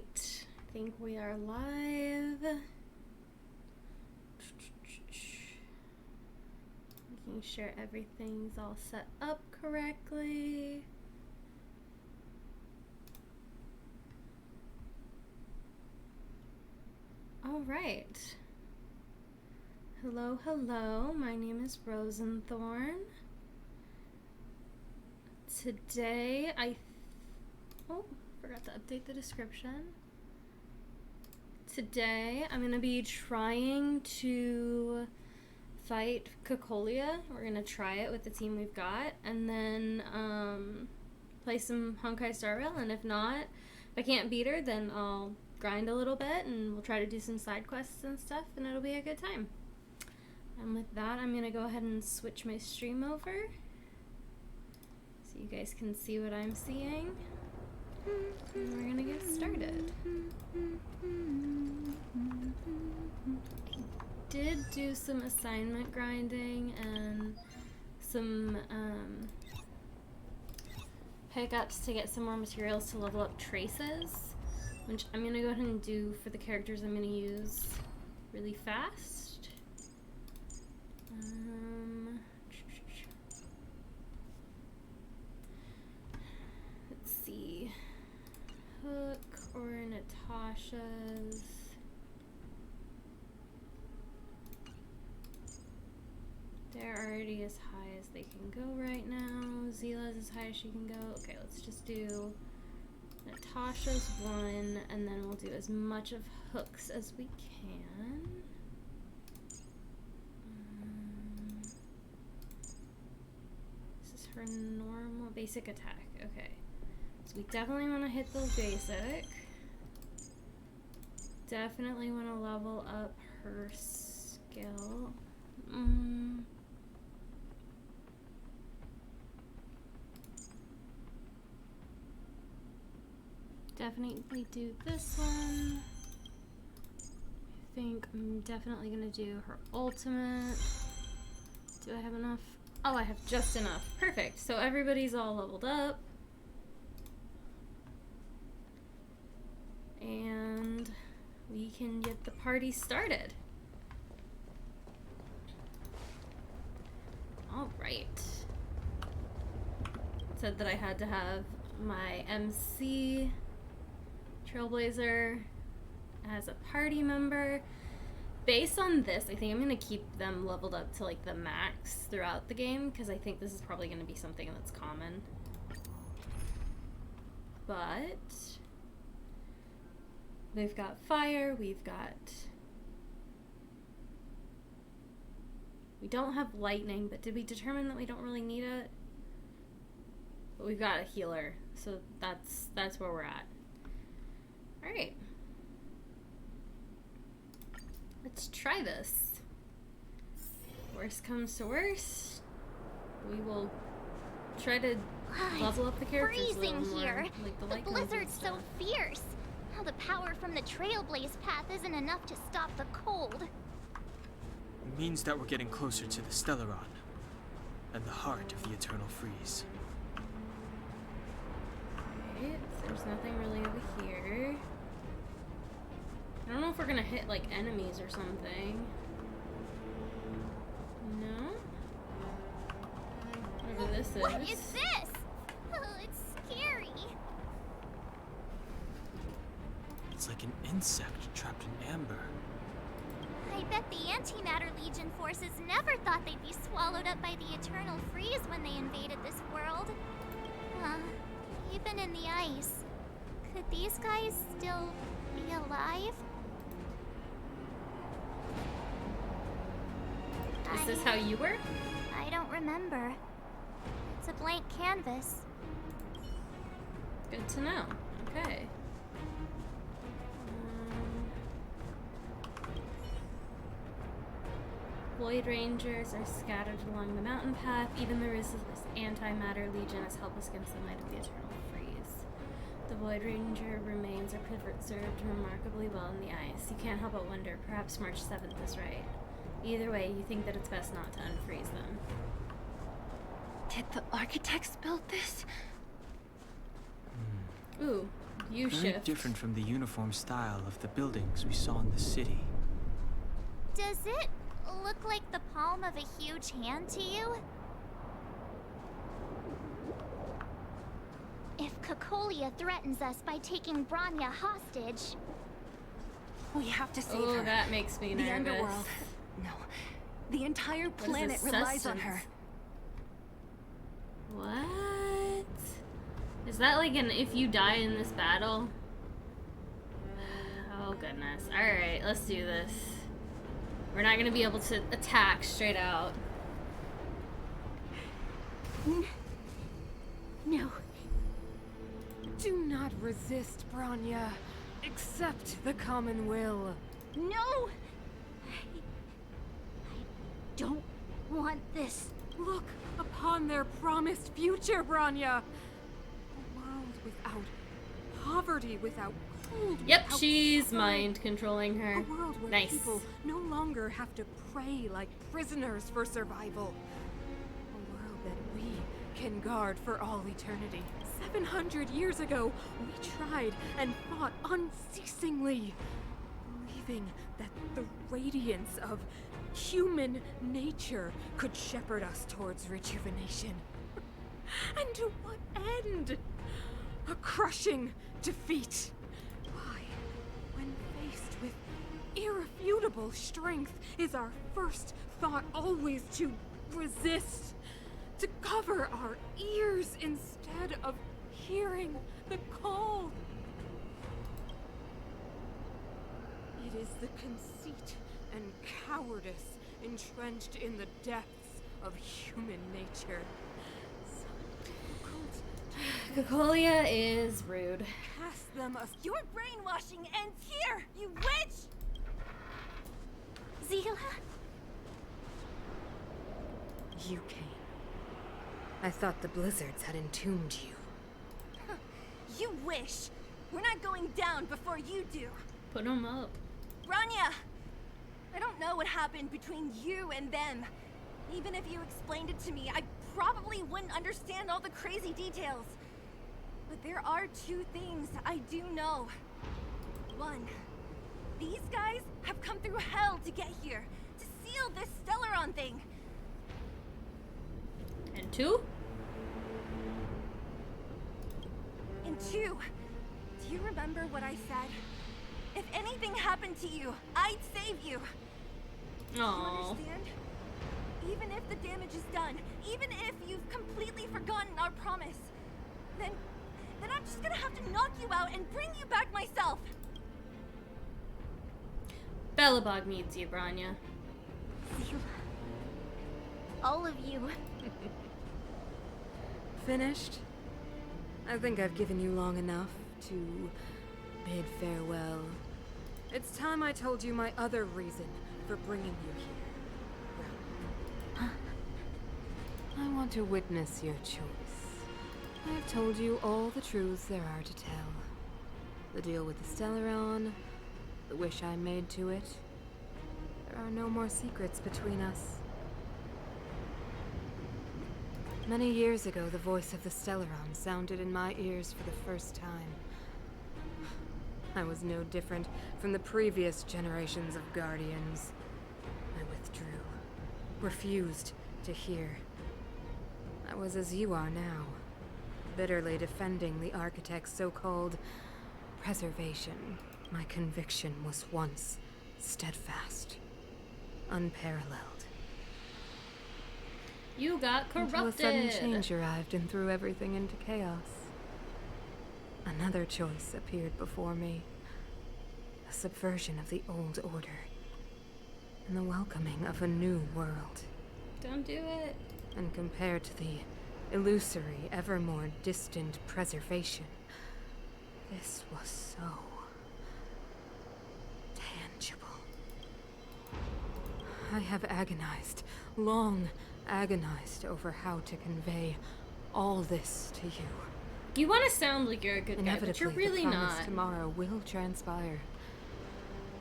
Alright, I think we are live. Making sure everything's all set up correctly. Alright. Hello, hello. My name is Rosenthorn. Today forgot to update the description. Today I'm going to be trying to fight Cocolia. We're going to try it with the team we've got, and then play some Honkai Star Rail, and if not, if I can't beat her, then I'll grind a little bit and we'll try to do some side quests and stuff, and it'll be a good time. And with that, I'm going to go ahead and switch my stream over so you guys can see what I'm seeing. And we're gonna get started. I did do some assignment grinding and some pickups to get some more materials to level up traces, which I'm gonna go ahead and do for the characters I'm gonna use really fast. Let's see. Hook or Natasha's. They're already as high as they can go right now. Zila's as high as she can go. Okay, let's just do Natasha's one, and then we'll do as much of Hook's as we can. This is her normal basic attack. Okay. So we definitely want to hit the basic. Definitely want to level up her skill. Definitely do this one. I think I'm definitely going to do her ultimate. Do I have enough? Oh, I have just enough. Perfect. So everybody's all leveled up. And we can get the party started. Alright. Said that I had to have my MC Trailblazer as a party member. Based on this, I think I'm going to keep them leveled up to like the max throughout the game, because I think this is probably going to be something that's common. But we've got fire, we don't have lightning, but did we determine that we don't really need it? But we've got a healer, so that's where we're at. Alright. Let's try this. Worst comes to worst, we will try to level up the characters freezing a little more, here. like The light blizzard's so fierce. Now the power from the Trailblaze path isn't enough to stop the cold. It means that we're getting closer to the Stellaron, and the heart of the Eternal Freeze. Alright, there's nothing really over here. I don't know if we're gonna hit like enemies or something. No? Whatever this is. What is this? Oh, it's scary. It's like an insect trapped in amber. I bet the Antimatter Legion forces never thought they'd be swallowed up by the Eternal Freeze when they invaded this world. Even in the ice, could these guys still be alive? Is this how you were? I don't remember. It's a blank canvas. Good to know. Okay. Void Rangers are scattered along the mountain path. Even the resistless Antimatter Legion has helped us against the might of the Eternal Freeze. The Void Ranger remains are preserved remarkably well in the ice. You can't help but wonder, perhaps March 7th is right. Either way, you think that it's best not to unfreeze them. Did the architects build this? Ooh, You Very shift. different from the uniform style of the buildings we saw in the city. Does it look like the palm of a huge hand to you? If Cocolia threatens us by taking Bronya hostage, We have to save Oh, her. that makes me The nervous. underworld. No. The entire What is planet this, relies on her. sustenance? What? Is that like an if you die in this battle? Oh goodness. Alright, let's do this. We're not gonna be able to attack straight out. No. Do not resist, Bronya. Accept the common will. no! I don't want this. Look upon their promised future, Bronya. A world without poverty, without cold. Yep, without she's suffering. mind controlling her. A world where Nice. people no longer have to pray like prisoners for survival. A world that we can guard for all eternity. 700 years ago, we tried and fought unceasingly, believing that the radiance of human nature could shepherd us towards rejuvenation. And to what end? A crushing defeat. Why, when faced with irrefutable strength, is our first thought always to resist, to cover our ears instead of hearing the call? It is the conceit and cowardice entrenched in the depths of human nature. So difficult to Cocolia is rude. cast them aside. Your brainwashing ends here, you witch! Zila? You came. I thought the blizzards had entombed you. You wish. We're not going down before you do. Put him up. Bronya! I don't know what happened between you and them. Even if you explained it to me, I probably wouldn't understand all the crazy details. But there are two things I do know. One, these guys have come through hell to get here, to seal this Stellaron thing. And two? And two, do you remember what I said? If anything happened to you, I'd save you. You Aww. understand? Even if the damage is done, even if you've completely forgotten our promise, then I'm just gonna have to knock you out and bring you back myself. Belobog needs you, Bronya. Zila. All of you. Finished? I think I've given you long enough to bid farewell. It's time I told you my other reason for bringing you here. I want to witness your choice. I have told you all the truths there are to tell. The deal with the Stellaron, the wish I made to it. There are no more secrets between us. Many years ago, the voice of the Stellaron sounded in my ears for the first time. I was no different from the previous generations of Guardians. I withdrew, refused to hear. I was as you are now, bitterly defending the Architect's so-called preservation. My conviction was once steadfast, unparalleled. You got corrupted. Until a sudden change arrived and threw everything into chaos. Another choice appeared before me. A subversion of the old order. And the welcoming of a new world. Don't do it. And compared to the illusory, ever more distant preservation, this was so tangible. I have agonized, long agonized over how to convey all this to you. You want to sound like you're a good guy, Inevitably, but you're really the promise not. tomorrow will transpire.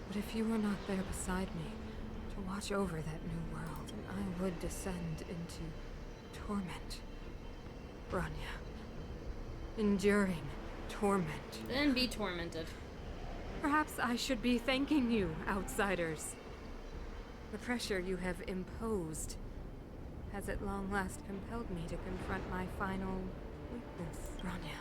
But if you were not there beside me to watch over that new world, then I would descend into torment. Bronya, enduring torment. Then be tormented. Perhaps I should be thanking you, outsiders. The pressure you have imposed has at long last compelled me to confront my final weakness. Rania,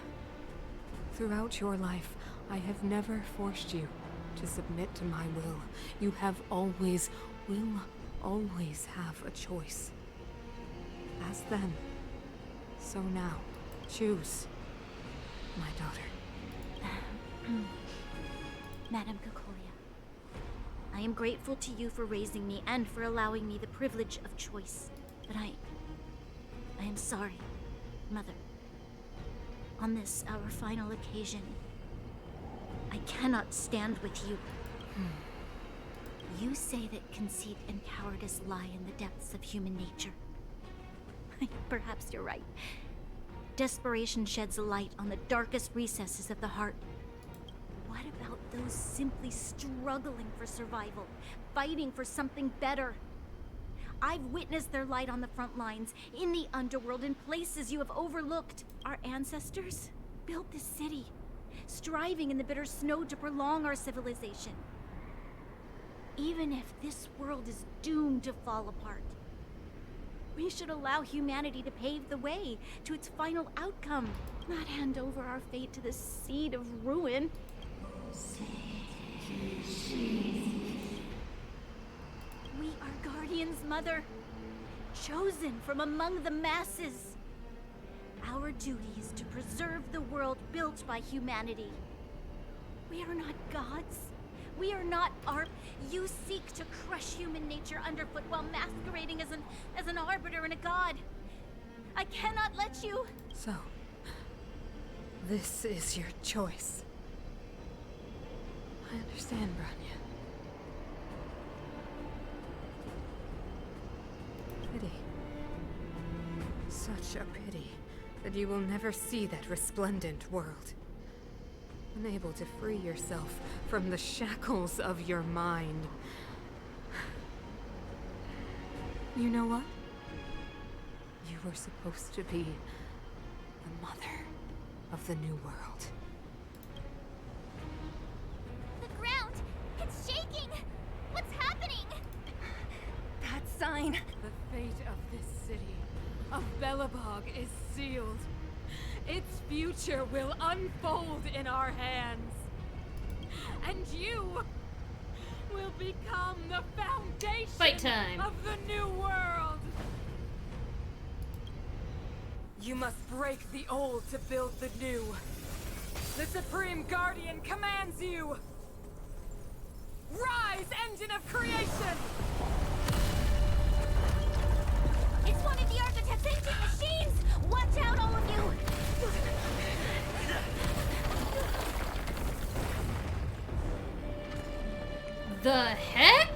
throughout your life, I have never forced you to submit to my will. You have always, will always have a choice. As then, so now, choose, my daughter. Madame Cocolia, I am grateful to you for raising me and for allowing me the privilege of choice. But I am sorry, Mother. On this, our final occasion, I cannot stand with you. You say that conceit and cowardice lie in the depths of human nature. Perhaps you're right. Desperation sheds a light on the darkest recesses of the heart. What about those simply struggling for survival, fighting for something better? I've witnessed their light on the front lines, in the underworld, in places you have overlooked. Our ancestors built this city, striving in the bitter snow to prolong our civilization. Even if this world is doomed to fall apart, we should allow humanity to pave the way to its final outcome, not hand over our fate to the seed of ruin. We are guardians, Mother, chosen from among the masses. Our duty is to preserve the world built by humanity. We are not gods. We are not art. You seek to crush human nature underfoot while masquerading as an arbiter and a god. I cannot let you. So, this is your choice. I understand, Branya. Pity. Such a pity that you will never see that resplendent world. Unable to free yourself from the shackles of your mind. You know what? You were supposed to be the mother of the new world. The ground! It's shaking! What's happening? That sign. The fate of this city, of Belobog, is sealed. Its future will unfold in our hands. And you will become the foundation Fight time. of the new world. You must break the old to build the new. The Supreme Guardian commands you. Rise, engine of creation! It's one of the Architect's ancient machines! Watch out, all of you! The heck?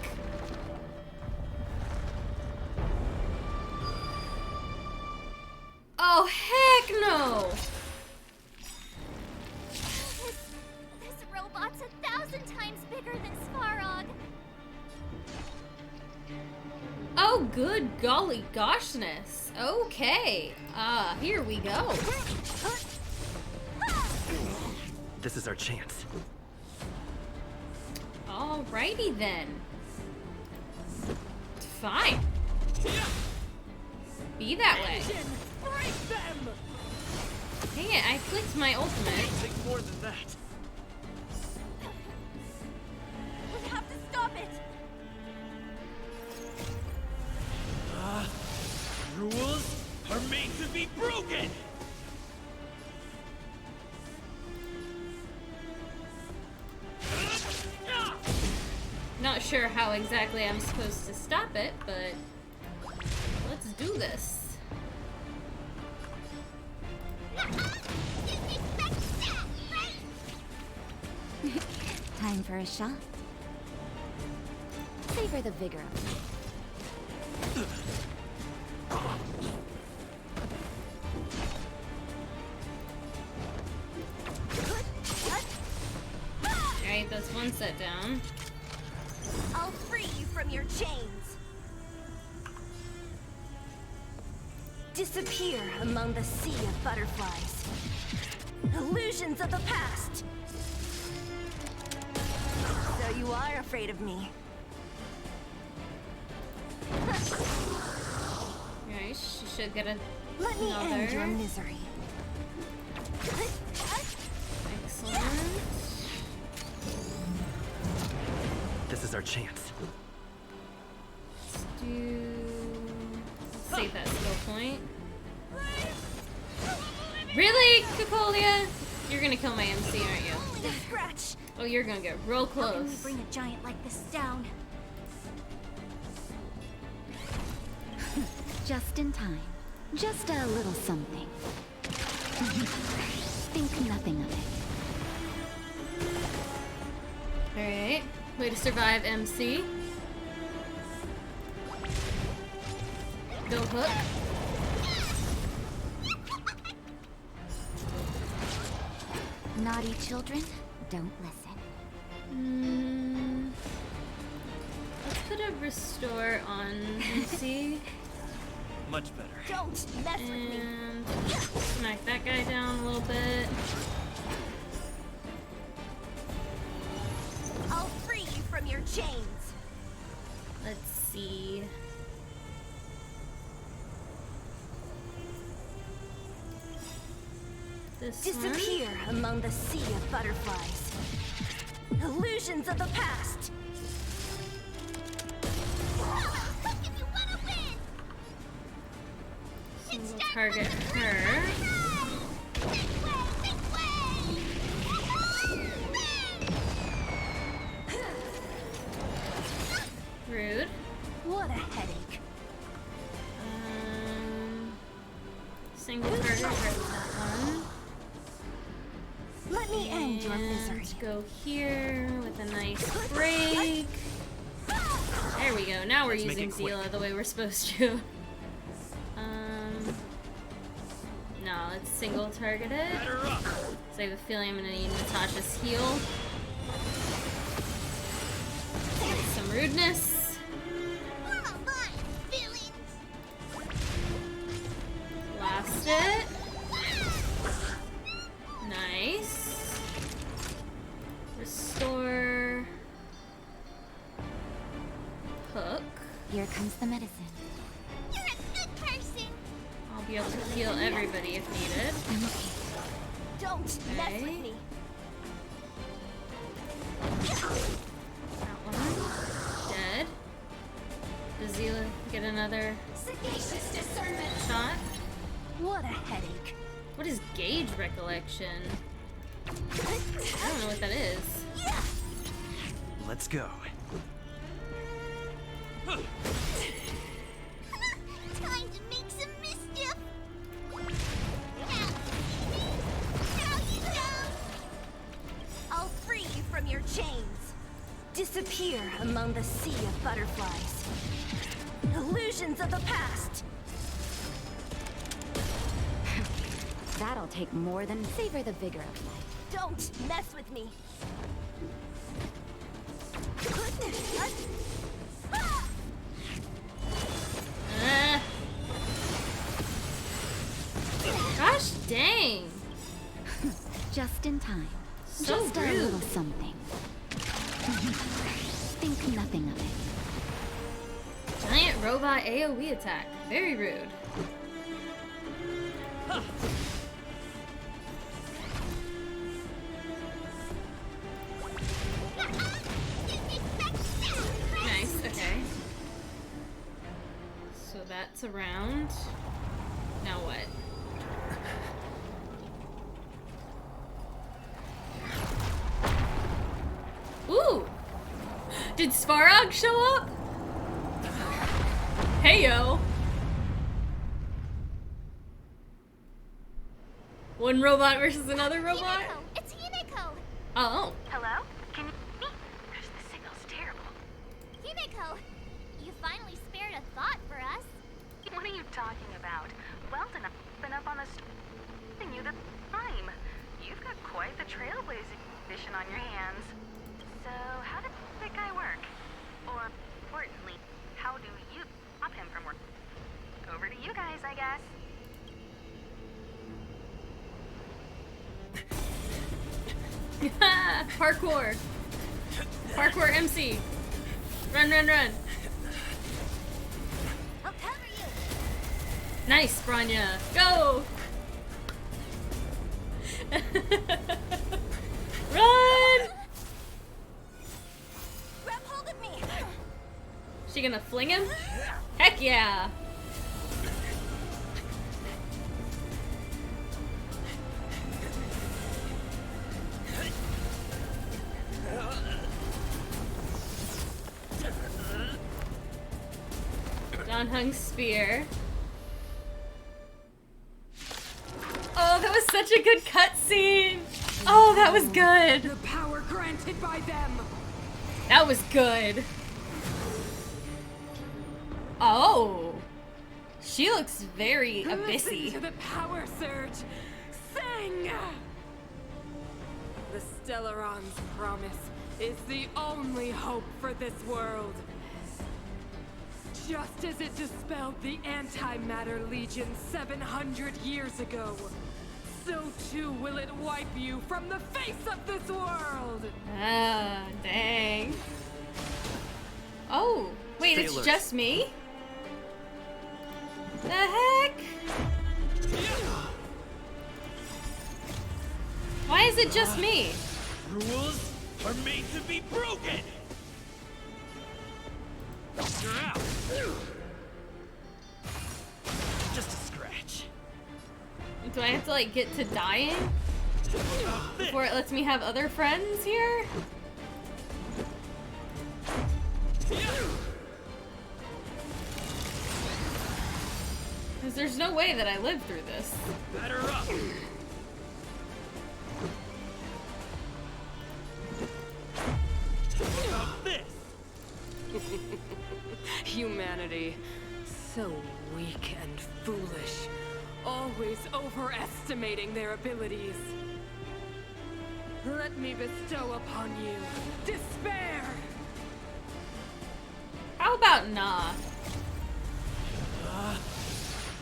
Oh, heck no! This robot's 1,000 times bigger than Svarog. Oh, good golly goshness. Okay. Here we go. This is our chance. Alrighty then. Fine. Be that way. Break them! Dang it, I clicked my ultimate. Take more than that. We have to stop it. Rules are made to be broken! Not sure how exactly I'm supposed to stop it, but let's do this. Time for a shot. Savor the vigor of it. Alright, that's one set down. I'll free you from your chains. Disappear among the sea of butterflies. Illusions of the past! So you are afraid of me. Nice. She should get Let me end your another. misery. Excellent. This is our chance. Let's save that skill point. Really, Cocolia? You're gonna kill my MC, aren't you? Only a scratch! Oh, you're gonna get real How can we close. bring a giant like this down? Just in time. Just a little something. Think nothing of it. Alright. Way to survive, MC. Go hook. Naughty children, don't listen. Let's put a restore on MC. Much better. Don't mess with me! And smack that guy down a little bit. I'll free you from your chains! Let's see. This Disappear among the sea of butterflies. Illusions of the past! one. We'll target her. Rude. What a headache. Single target right with that one. Let me end your misery. And go here with a nice break. There we go. Now we're Let's make using it quick. Zila the way we're supposed to. No, let's single target it. So I have a feeling I'm gonna need Natasha's heal. Get some rudeness. Blast it. Nice. Restore. Hook. Here comes the medicine. You're a good person! I'll be able to heal everybody if needed. I'm okay. Don't mess with Okay. me! That one. Dead. Does Zila get another Sagacious discernment! shot? What a headache. What is gauge recollection? I don't know what that is. Let's go. Time to make some mischief! I'll free you from your chains. Disappear among the sea of butterflies. Illusions of the past. That'll take more than savor the vigor of life. Don't mess with me. Ah. Gosh dang. Just in time. So Just a rude. little something. Think nothing of it. Giant robot AoE attack. Very rude. Nice, okay. So that's around. Now what? Ooh! Did Svarog show up? Hey yo! One robot versus another robot? It's Himeko! Oh. Hello? Can you hear me? The signal's terrible. Himeko! You finally spared a thought for us. What are you talking about? Weldon, I've been up on the and you the time. You've got quite the trailblazing mission on your hands. So, how did that guy work? Or, importantly, how do you stop him from work? Over to you guys, I guess. Parkour. Parkour MC. Run, run, run. I'll cover you. Nice, Branya. Go! Run! Grab hold of me. She gonna fling him? Heck yeah! John Hung's spear. Oh, that was such a good cutscene! Oh, that was good! The power granted by them. That was good. Oh. She looks very Listen abyssy. to the power surge. Sing! The Stellaron's promise is the only hope for this world. Just as it dispelled the Antimatter Legion 700 years ago, so too will it wipe you from the face of this world! Ah, dang. Oh, wait, Stay it's alert. just me? The heck? Why is it just me? Rules are made to be broken! You're out! Just a scratch. Do I have to, like, get to dying before it lets me have other friends here? Because there's no way that I lived through this. Batter up! About this! Humanity, so weak and foolish, always overestimating their abilities. Let me bestow upon you despair! How about nah?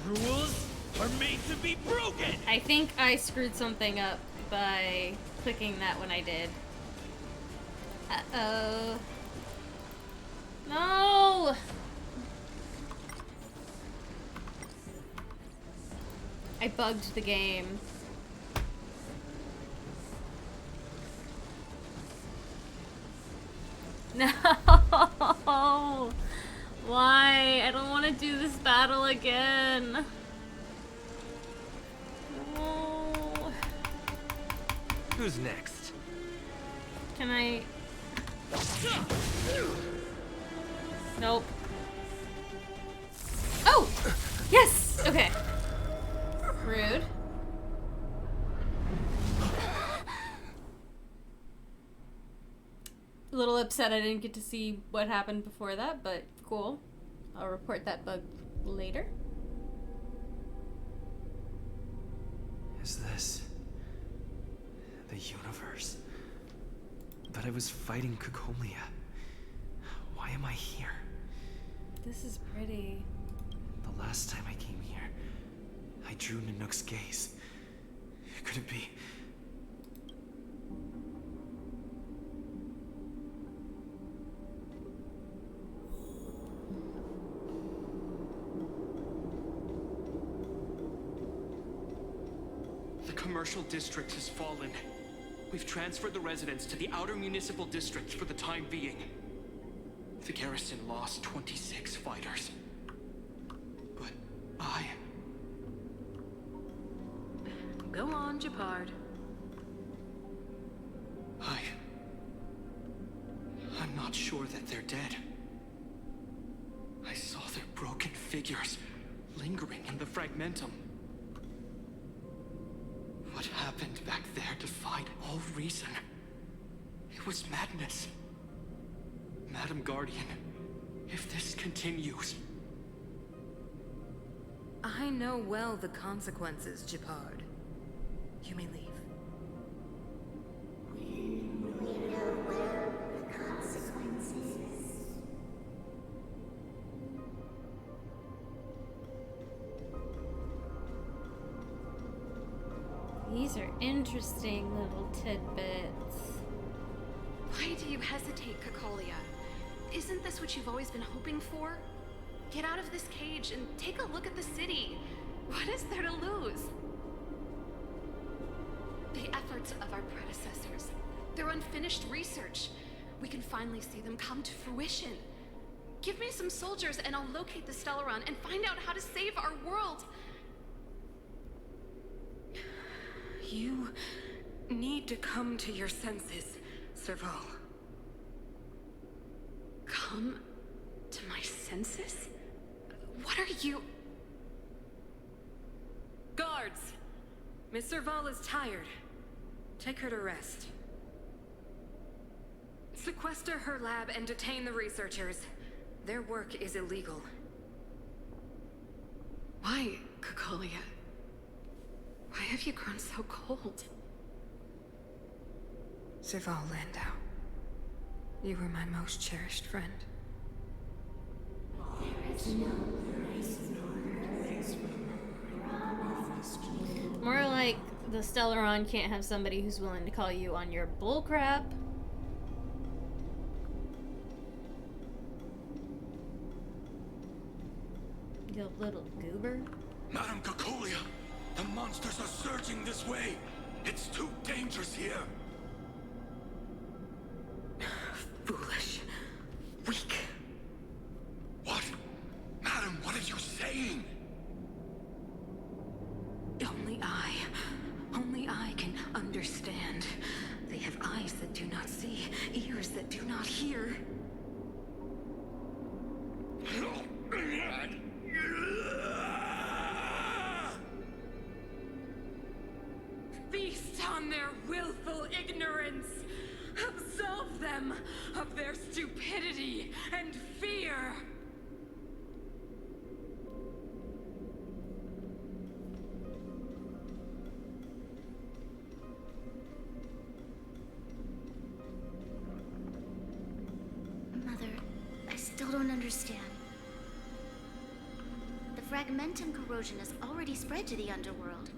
Rules are made to be broken! I think I screwed something up by clicking that when I did. Uh-oh. No! I bugged the game. No! Why? I don't want to do this battle again. No. Who's next? Can I? Nope. Oh! Yes! Okay. Rude. A little upset I didn't get to see what happened before that, but cool. I'll report that bug later. Is this the universe? But I was fighting Cocolia. Why am I here? This is pretty. The last time I came here, I drew Nanook's gaze. Could it be? The commercial district has fallen. We've transferred the residents to the outer municipal districts for the time being. The garrison lost 26 fighters. But Go on, Japard. I'm not sure that they're dead. I saw their broken figures lingering in the fragmentum. What happened back there defied all reason. It was madness. Madam Guardian, if this continues... I know well the consequences, Japard. You may leave. These are interesting little tidbits. Why do you hesitate, Cocolia? Isn't this what you've always been hoping for? Get out of this cage and take a look at the city. What is there to lose? The efforts of our predecessors, their unfinished research. We can finally see them come to fruition. Give me some soldiers and I'll locate the Stellaron and find out how to save our world. You need to come to your senses, Serval. Come to my senses? What are you? Guards! Miss Serval is tired. Take her to rest. Sequester her lab and detain the researchers. Their work is illegal. Why, Cocolia? Why have you grown so cold? Serval Landau. You were my most cherished friend. More like the Stellaron can't have somebody who's willing to call you on your bullcrap. You little goober. Madam Cocolia, the monsters are surging this way. It's too dangerous here. Foolish. Weak. What? Madam, what are you saying? Only I can understand. They have eyes that do not see, ears that do not hear. Feast on their willful ignorance! Absolve them of their stupidity and fear! Mother, I still don't understand. The fragmentum corrosion has already spread to the underworld.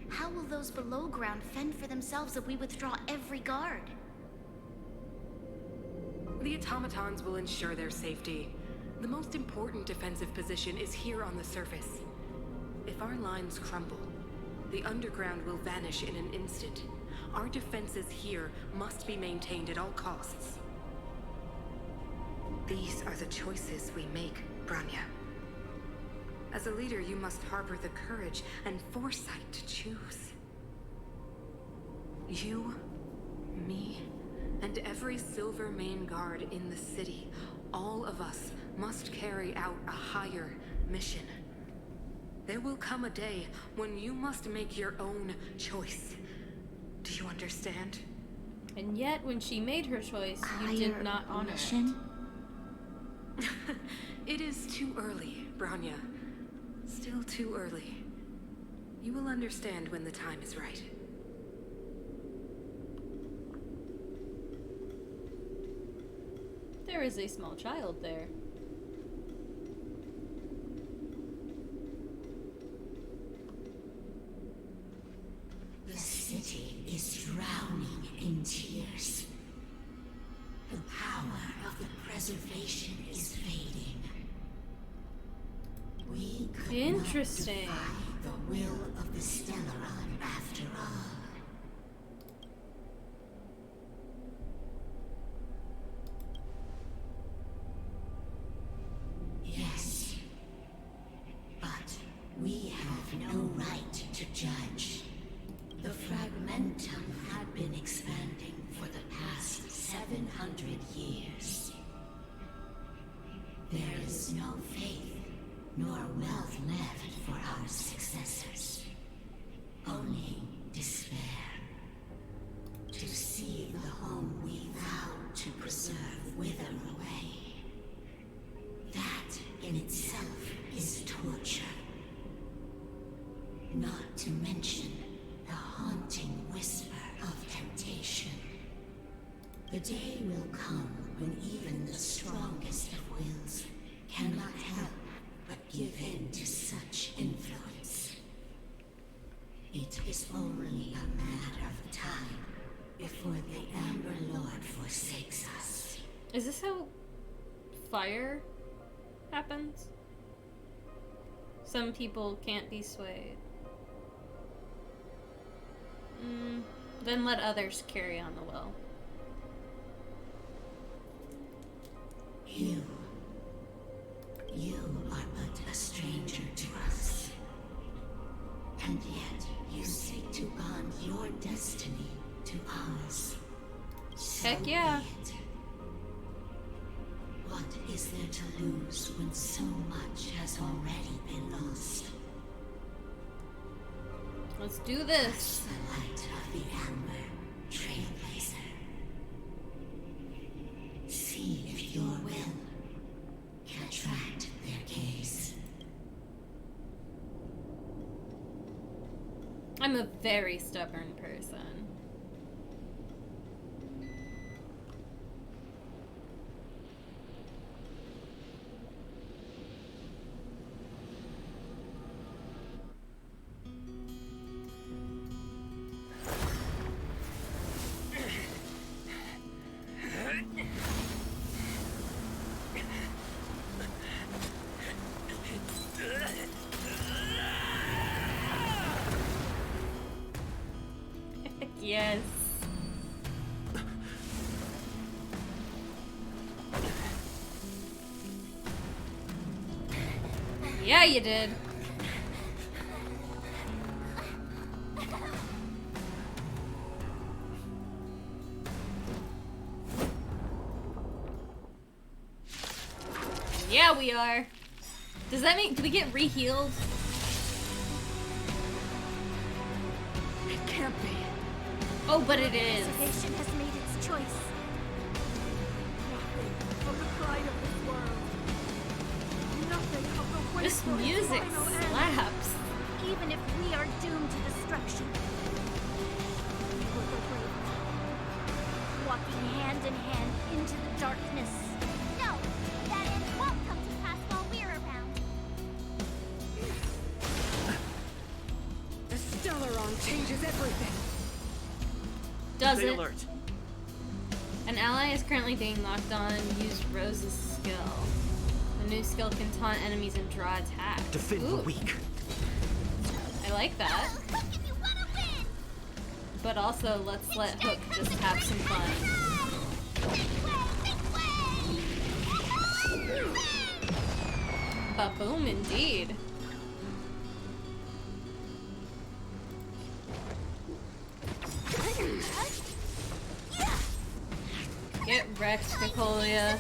How will those below ground fend for themselves if we withdraw every guard? The automatons will ensure their safety. The most important defensive position is here on the surface. If our lines crumble, the underground will vanish in an instant. Our defenses here must be maintained at all costs. These are the choices we make, Branya. As a leader, you must harbor the courage and foresight to choose. You, me, and every Silver Main Guard in the city, all of us must carry out a higher mission. There will come a day when you must make your own choice. Do you understand? And yet, when she made her choice, you did not honor mission? it. It is too early, Branya. Still too early. You will understand when the time is right. There is a small child there. The city is drowning in tears. The power of the preservation is fading. We could Interesting. not defy the will of the Stellaron after all. Yes, but we have no right to judge. The fragmentum had been expanding for the past 700 years. There is no faith nor wealth left for our successors. Only despair. To see the home we vowed to preserve wither away. That in itself is torture. Not to mention the haunting whisper of temptation. The day will come when even the strongest of wills cannot help but give in to such influence. It It is only a matter of time before the Amber Lord forsakes us. Is this how fire happens? Some people can't be swayed. Then let others carry on the will. You are but a stranger to us. And yet you seek to bond your destiny to ours. Heck yeah. Be it. What is there to lose when so much has already been lost? Let's do this. The light of the Amber, Trailblazer. See if your will can attract their gaze. I'm a very stubborn person. Yes. Yeah, you did. Yeah, we are. Does that mean, do we get re-healed? It can't be. Oh, but it is. Reservation has made its choice. Nothing of the pride of this world. Nothing of the way This for its music final end. slaps. Even if we are doomed to destruction, we will go bravely, walking hand in hand into the darkness. No, that end won't come to pass while we're around. The Stellaron changes everything. Does Stay it? alert. An ally is currently being locked on. Use Rose's skill. The new skill can taunt enemies and draw attacks. Defend the Ooh, weak. I like that. Look if you wanna win! But also, let's let Hook just have some fun. Ba-boom, indeed. Get wrecked, Cocolia.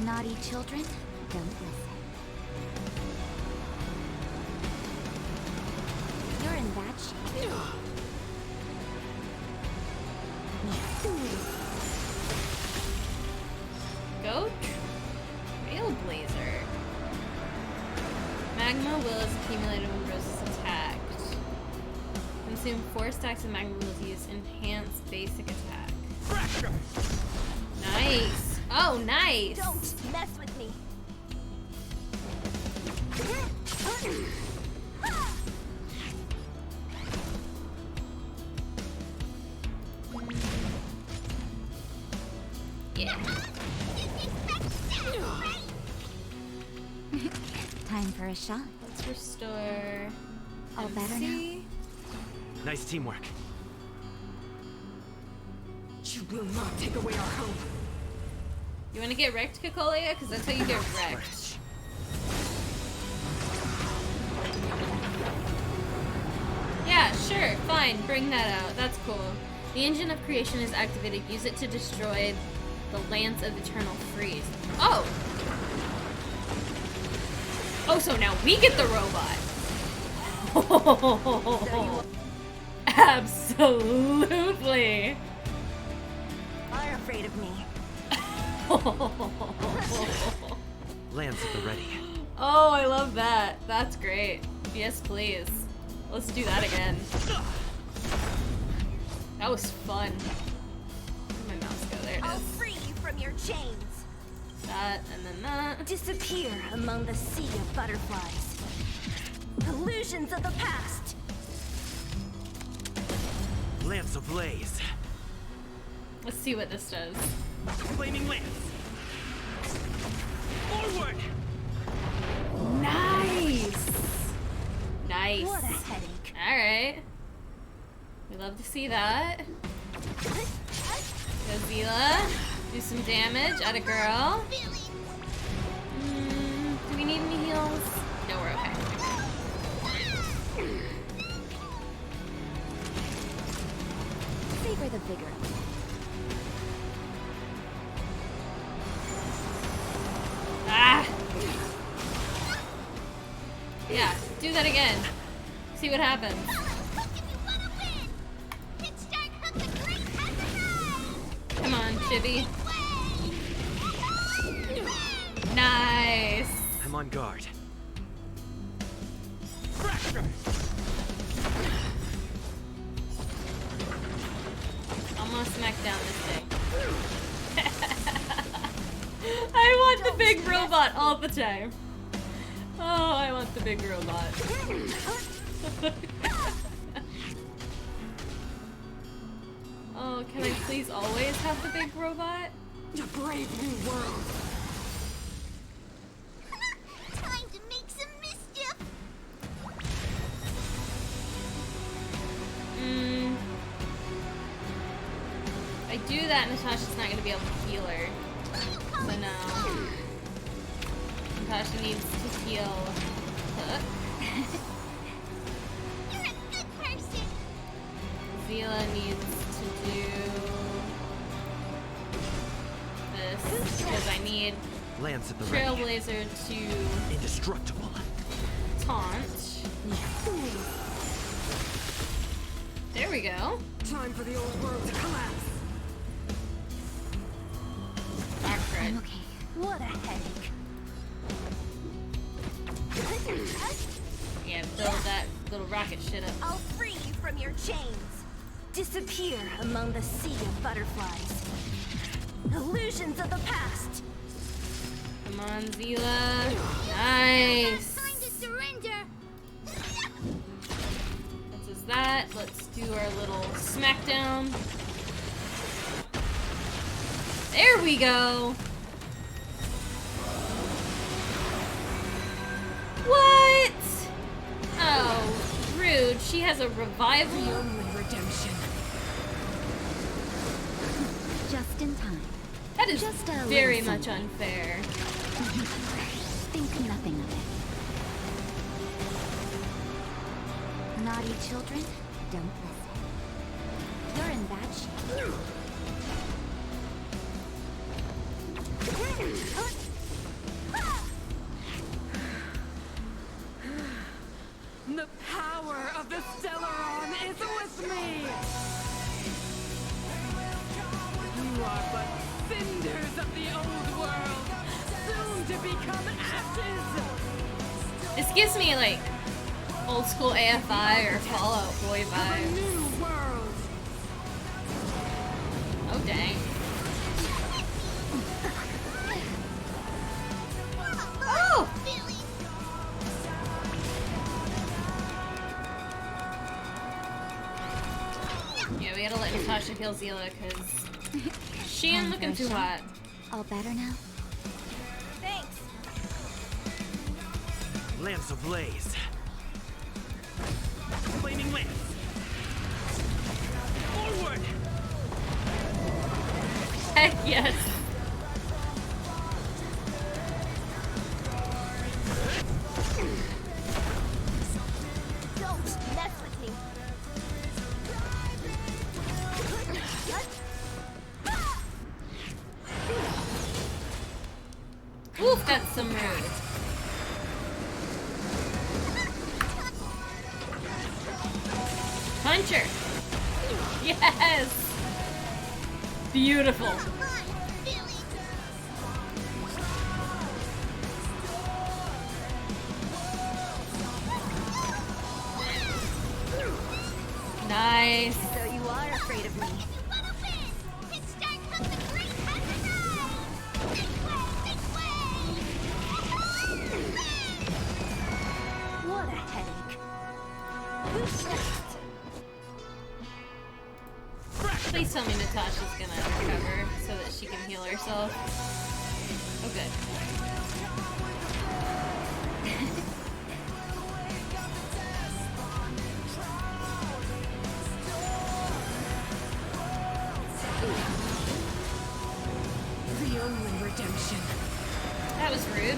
Naughty children, don't listen. You're in bad shape. Go Trailblazer. Magma will is accumulated when Rose is attacked. Consume 4 stacks of magma will to use enhanced basic attack. Nice. Oh, nice. Don't mess with me. Yeah. Time for a shot. Let's restore. All better MC. Nice teamwork. You will not take away our hope. You want to get wrecked, Cocolia? Because that's how you get wrecked. Yeah, sure, fine. Bring that out. That's cool. The engine of creation is activated. Use it to destroy the Lance of Eternal Freeze. Oh! Oh, so now we get the robot. Absolutely. Are afraid of me. Lance at the ready. Oh, I love that. That's great. Yes, please. Let's do that again. That was fun. Where'd my mouse go? There it I'll is. free you from your chains. That, and then that. Disappear among the sea of butterflies. Illusions of the past. Lance ablaze. Let's see what this does. Flaming lance. Forward! Nice! Nice. What a headache. Alright. We love to see that. Godzilla. Do some damage at a girl. Do we need any heals? No, we're okay. Savor the vigor. Ah! Yeah, do that again. See what happens. Come on, Chibi. Nice. I'm on guard. I'm gonna smack down this thing. I want the big robot all the time. Oh, I want the big robot. Oh, can I please always have the big robot? A brave new world. Time to make some mischief. If I do that, Natasha's not gonna be able to heal her. So no. Natasha needs to heal Hook. You're a good person. Zila needs to do this because I need Lance at the ready. Trailblazer to Indestructible. taunt. There we go. Time for the old world to collapse. Back for it. I'm okay. What a headache. Yeah, build that little rocket shit up. I'll free you from your chains. Disappear among the sea of butterflies. Illusions of the past. Come on, Zila. Nice. Time to surrender. This is that. Let's do our little smackdown. There we go. What? Oh, rude. She has a revival. The only redemption. Just in time. That is Just a very little much unfair. Think nothing of it. Naughty children, don't listen. You're in bad shape. The power of the Stellaron is with me! You are but cinders of the old world, soon to become ashes! This gives me like old school AFI or Fallout Boy A vibes. new world! Oh dang. Oh! Yeah, we gotta let Natasha heal Zila because she ain't looking too hot. All better now? Thanks. Lance ablaze. Flaming lance. Forward! Heck yes. Don't mess with me. Oof, that's some rude. Puncher. Yes. Beautiful. Nice. So you are afraid of me. It's time for the great exercise. This way, tell me Natasha's gonna recover so that she can heal herself. Oh, good. The only redemption. That was rude.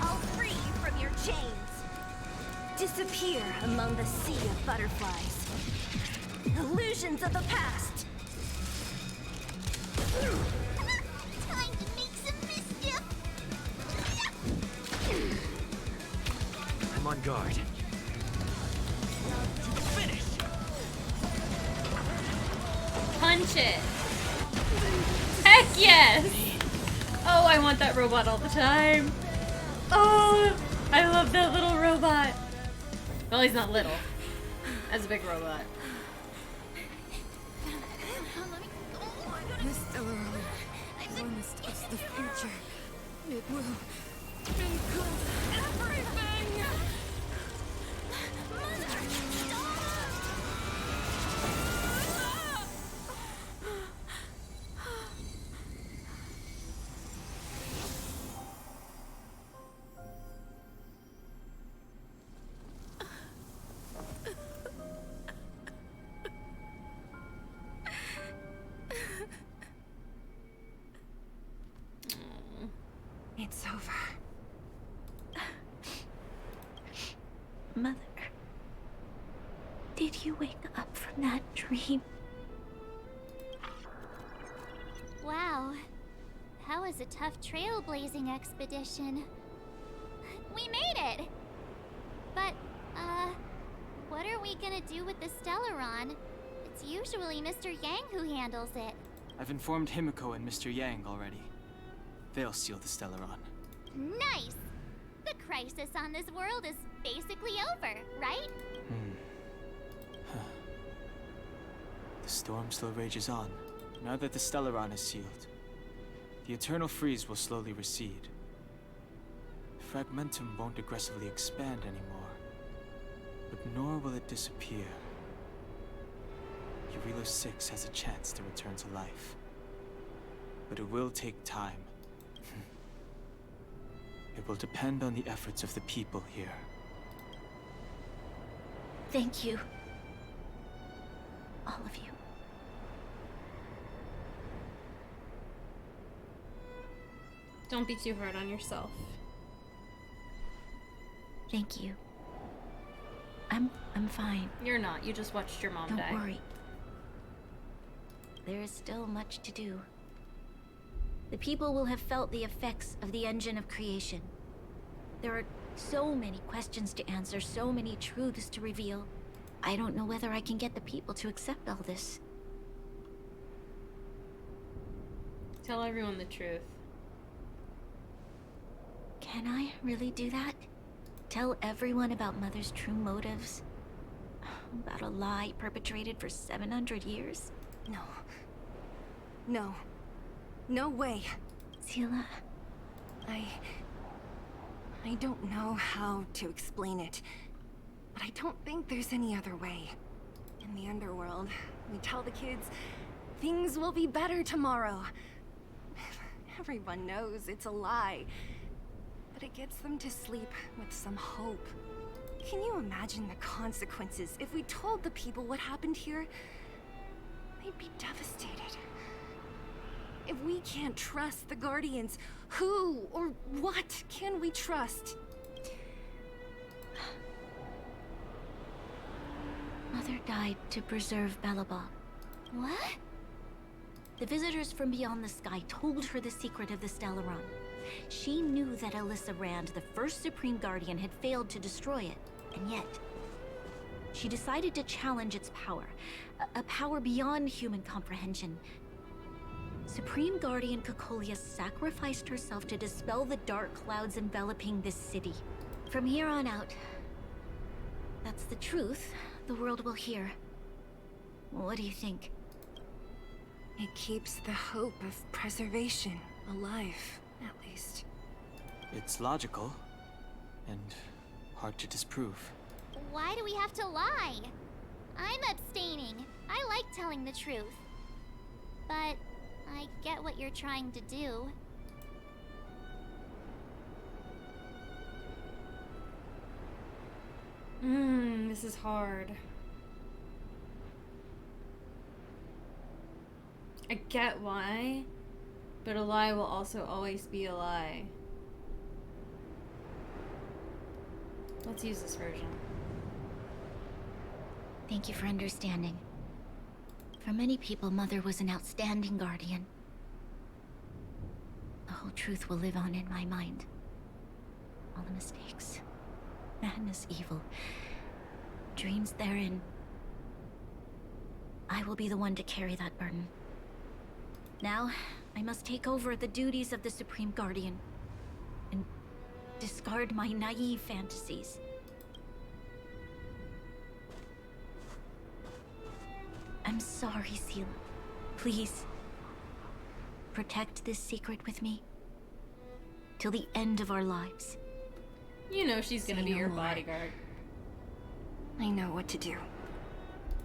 I'll free you from your chains. Disappear among the sea of butterflies. Illusions of the past. Time to make some mischief. I'm on guard. Punch it. Heck yes! Oh, I want that robot all the time. Oh, I love that little robot. Well, he's not little. That's a big robot. This Stellaron promised us the future. It will include everything! It's over. Mother, did you wake up from that dream? Wow. That was a tough trailblazing expedition. We made it! But, what are we gonna do with the Stellaron? It's usually Mr. Yang who handles it. I've informed Himiko and Mr. Yang already. They'll seal the Stellaron. Nice! The crisis on this world is basically over, right? The storm still rages on. Now that the Stellaron is sealed, the eternal freeze will slowly recede. Fragmentum won't aggressively expand anymore, but nor will it disappear. Eurilo 6 has a chance to return to life, but it will take time. It will depend on the efforts of the people here. Thank you. All of you. Don't be too hard on yourself. Thank you. I'm fine. You're not. You just watched your mom die. Don't worry. There is still much to do. The people will have felt the effects of the engine of creation. There are so many questions to answer, so many truths to reveal. I don't know whether I can get the people to accept all this. Tell everyone the truth. Can I really do that? Tell everyone about Mother's true motives? About a lie perpetrated for 700 years? No. No. No way. Seela? I don't know how to explain it, but I don't think there's any other way. In the underworld, we tell the kids, things will be better tomorrow. Everyone knows it's a lie, but it gets them to sleep with some hope. Can you imagine the consequences if we told the people what happened here? They'd be devastated. If we can't trust the Guardians, who or what can we trust? Mother died to preserve Belobog. What? The visitors from beyond the sky told her the secret of the Stellaron. She knew that Alyssa Rand, the first Supreme Guardian, had failed to destroy it, and yet she decided to challenge its power, a power beyond human comprehension. Supreme Guardian Cocolia sacrificed herself to dispel the dark clouds enveloping this city. From here on out, that's the truth the world will hear. What do you think? It keeps the hope of preservation alive, at least. It's logical, and hard to disprove. Why do we have to lie? I'm abstaining. I like telling the truth. But I get what you're trying to do. This is hard. I get why, but a lie will also always be a lie. Let's use this version. Thank you for understanding. For many people, Mother was an outstanding guardian. The whole truth will live on in my mind. All the mistakes, madness, evil, dreams therein. I will be the one to carry that burden. Now, I must take over the duties of the Supreme Guardian and discard my naive fantasies. I'm sorry, Seela. Please, protect this secret with me till the end of our lives. You know she's gonna be no your more. bodyguard. I know what to do.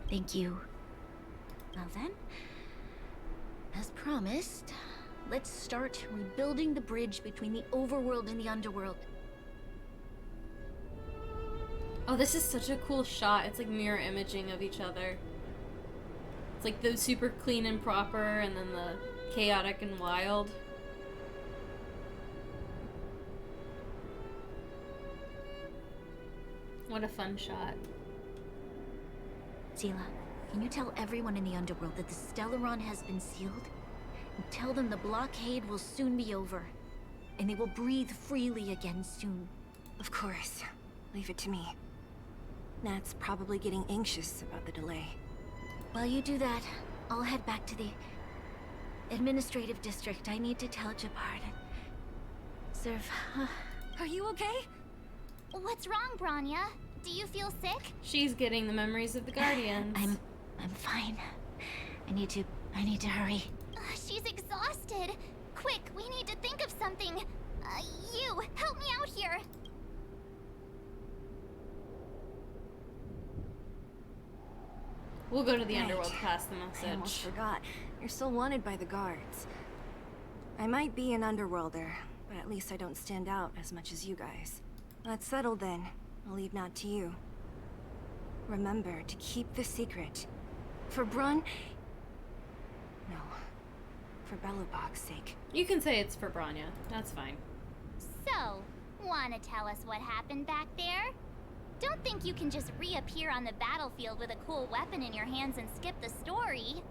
Thank you. Well then, as promised, let's start rebuilding the bridge between the overworld and the underworld. Oh, this is such a cool shot. It's like mirror imaging of each other. It's like the super clean and proper, and then the chaotic and wild. What a fun shot. Seela, can you tell everyone in the underworld that the Stellaron has been sealed? And tell them the blockade will soon be over, and they will breathe freely again soon. Of course. Leave it to me. Nat's probably getting anxious about the delay. While you do that, I'll head back to the administrative district. I need to tell Jabard and serve. Are you okay? What's wrong, Branya? Do you feel sick? She's getting the memories of the Guardians. I'm fine. I need to hurry. She's exhausted. Quick, we need to think of something. You, help me out here. We'll go to the Right. underworld to pass the I almost message. forgot. You're still wanted by the guards. I might be an underworlder, but at least I don't stand out as much as you guys. That's settled then. I'll leave Nat to you. Remember to keep the secret. For Brun... No. For Belobog's sake. You can say it's for Branya. That's fine. So, wanna tell us what happened back there? Don't think you can just reappear on the battlefield with a cool weapon in your hands and skip the story.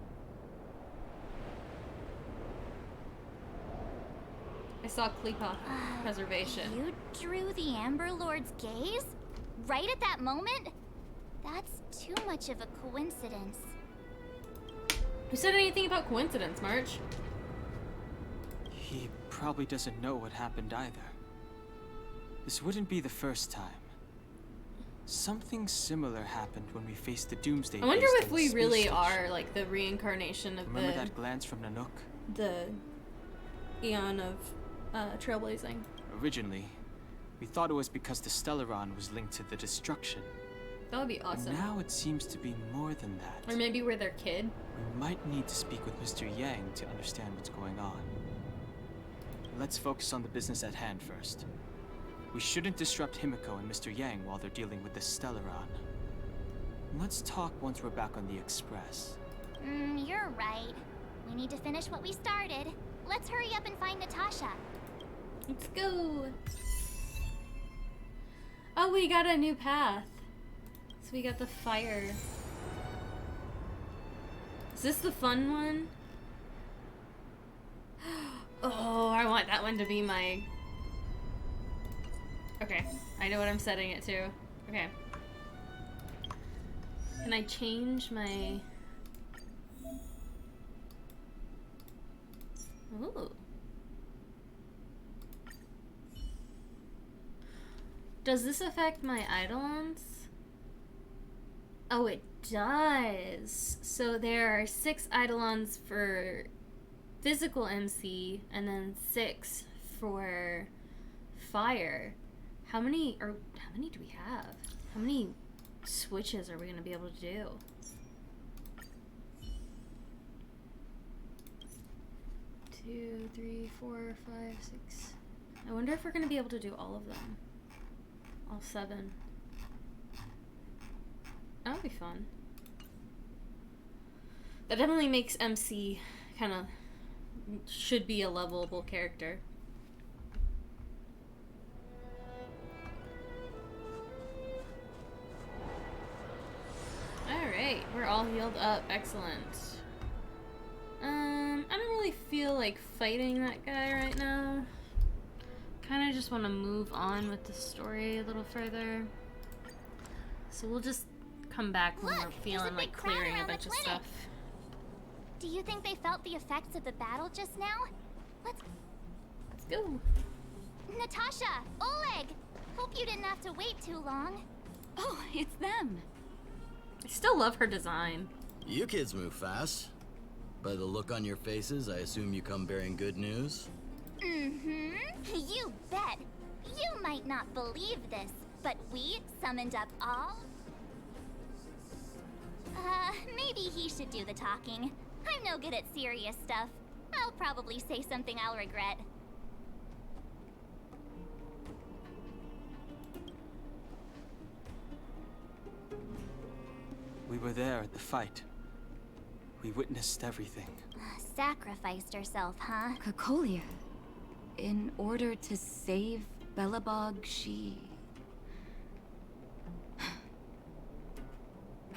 I saw Kleepa preservation. You drew the Amber Lord's gaze? Right at that moment? That's too much of a coincidence. Who said anything about coincidence, March? He probably doesn't know what happened either. This wouldn't be the first time. Something similar happened when we faced the Doomsday. I wonder Beast if on we the really space station. are like the reincarnation of Remember that glance from Nanook? the eon of trailblazing. Originally, we thought it was because the Stellaron was linked to the destruction. That would be But awesome. now it seems to be more than that. Or maybe we're their kid. We might need to speak with Mr. Yang to understand what's going on. Let's focus on the business at hand first. We shouldn't disrupt Himiko and Mr. Yang while they're dealing with the Stellaron. Let's talk once we're back on the Express. You're right. We need to finish what we started. Let's hurry up and find Natasha. Let's go. Oh, we got a new path. So we got the fire. Is this the fun one? Oh, I want that one to be my... Okay, I know what I'm setting it to. Okay. Can I change my... Ooh. Does this affect my eidolons? Oh, it does. So there are 6 eidolons for physical MC and then 6 for fire. How many do we have? How many switches are we gonna be able to do? Two, three, 4, 5, 6. I wonder if we're gonna be able to do all of them. All 7. That would be fun. That definitely makes MC kind of should be a lovable character. Alright, we're all healed up. Excellent. I don't really feel like fighting that guy right now. Kind of just want to move on with the story a little further. So we'll just come back when we're feeling like clearing a bunch of stuff. Do you think they felt the effects of the battle just now? Let's go. Natasha! Oleg! Hope you didn't have to wait too long. Oh, it's them. I still love her design. You kids move fast. By the look on your faces, I assume you come bearing good news? Mm-hmm. You bet. You might not believe this, but we summoned up all... maybe he should do the talking. I'm no good at serious stuff. I'll probably say something I'll regret. We were there at the fight. We witnessed everything. Sacrificed herself, huh? Cocolia. In order to save Belobog, she...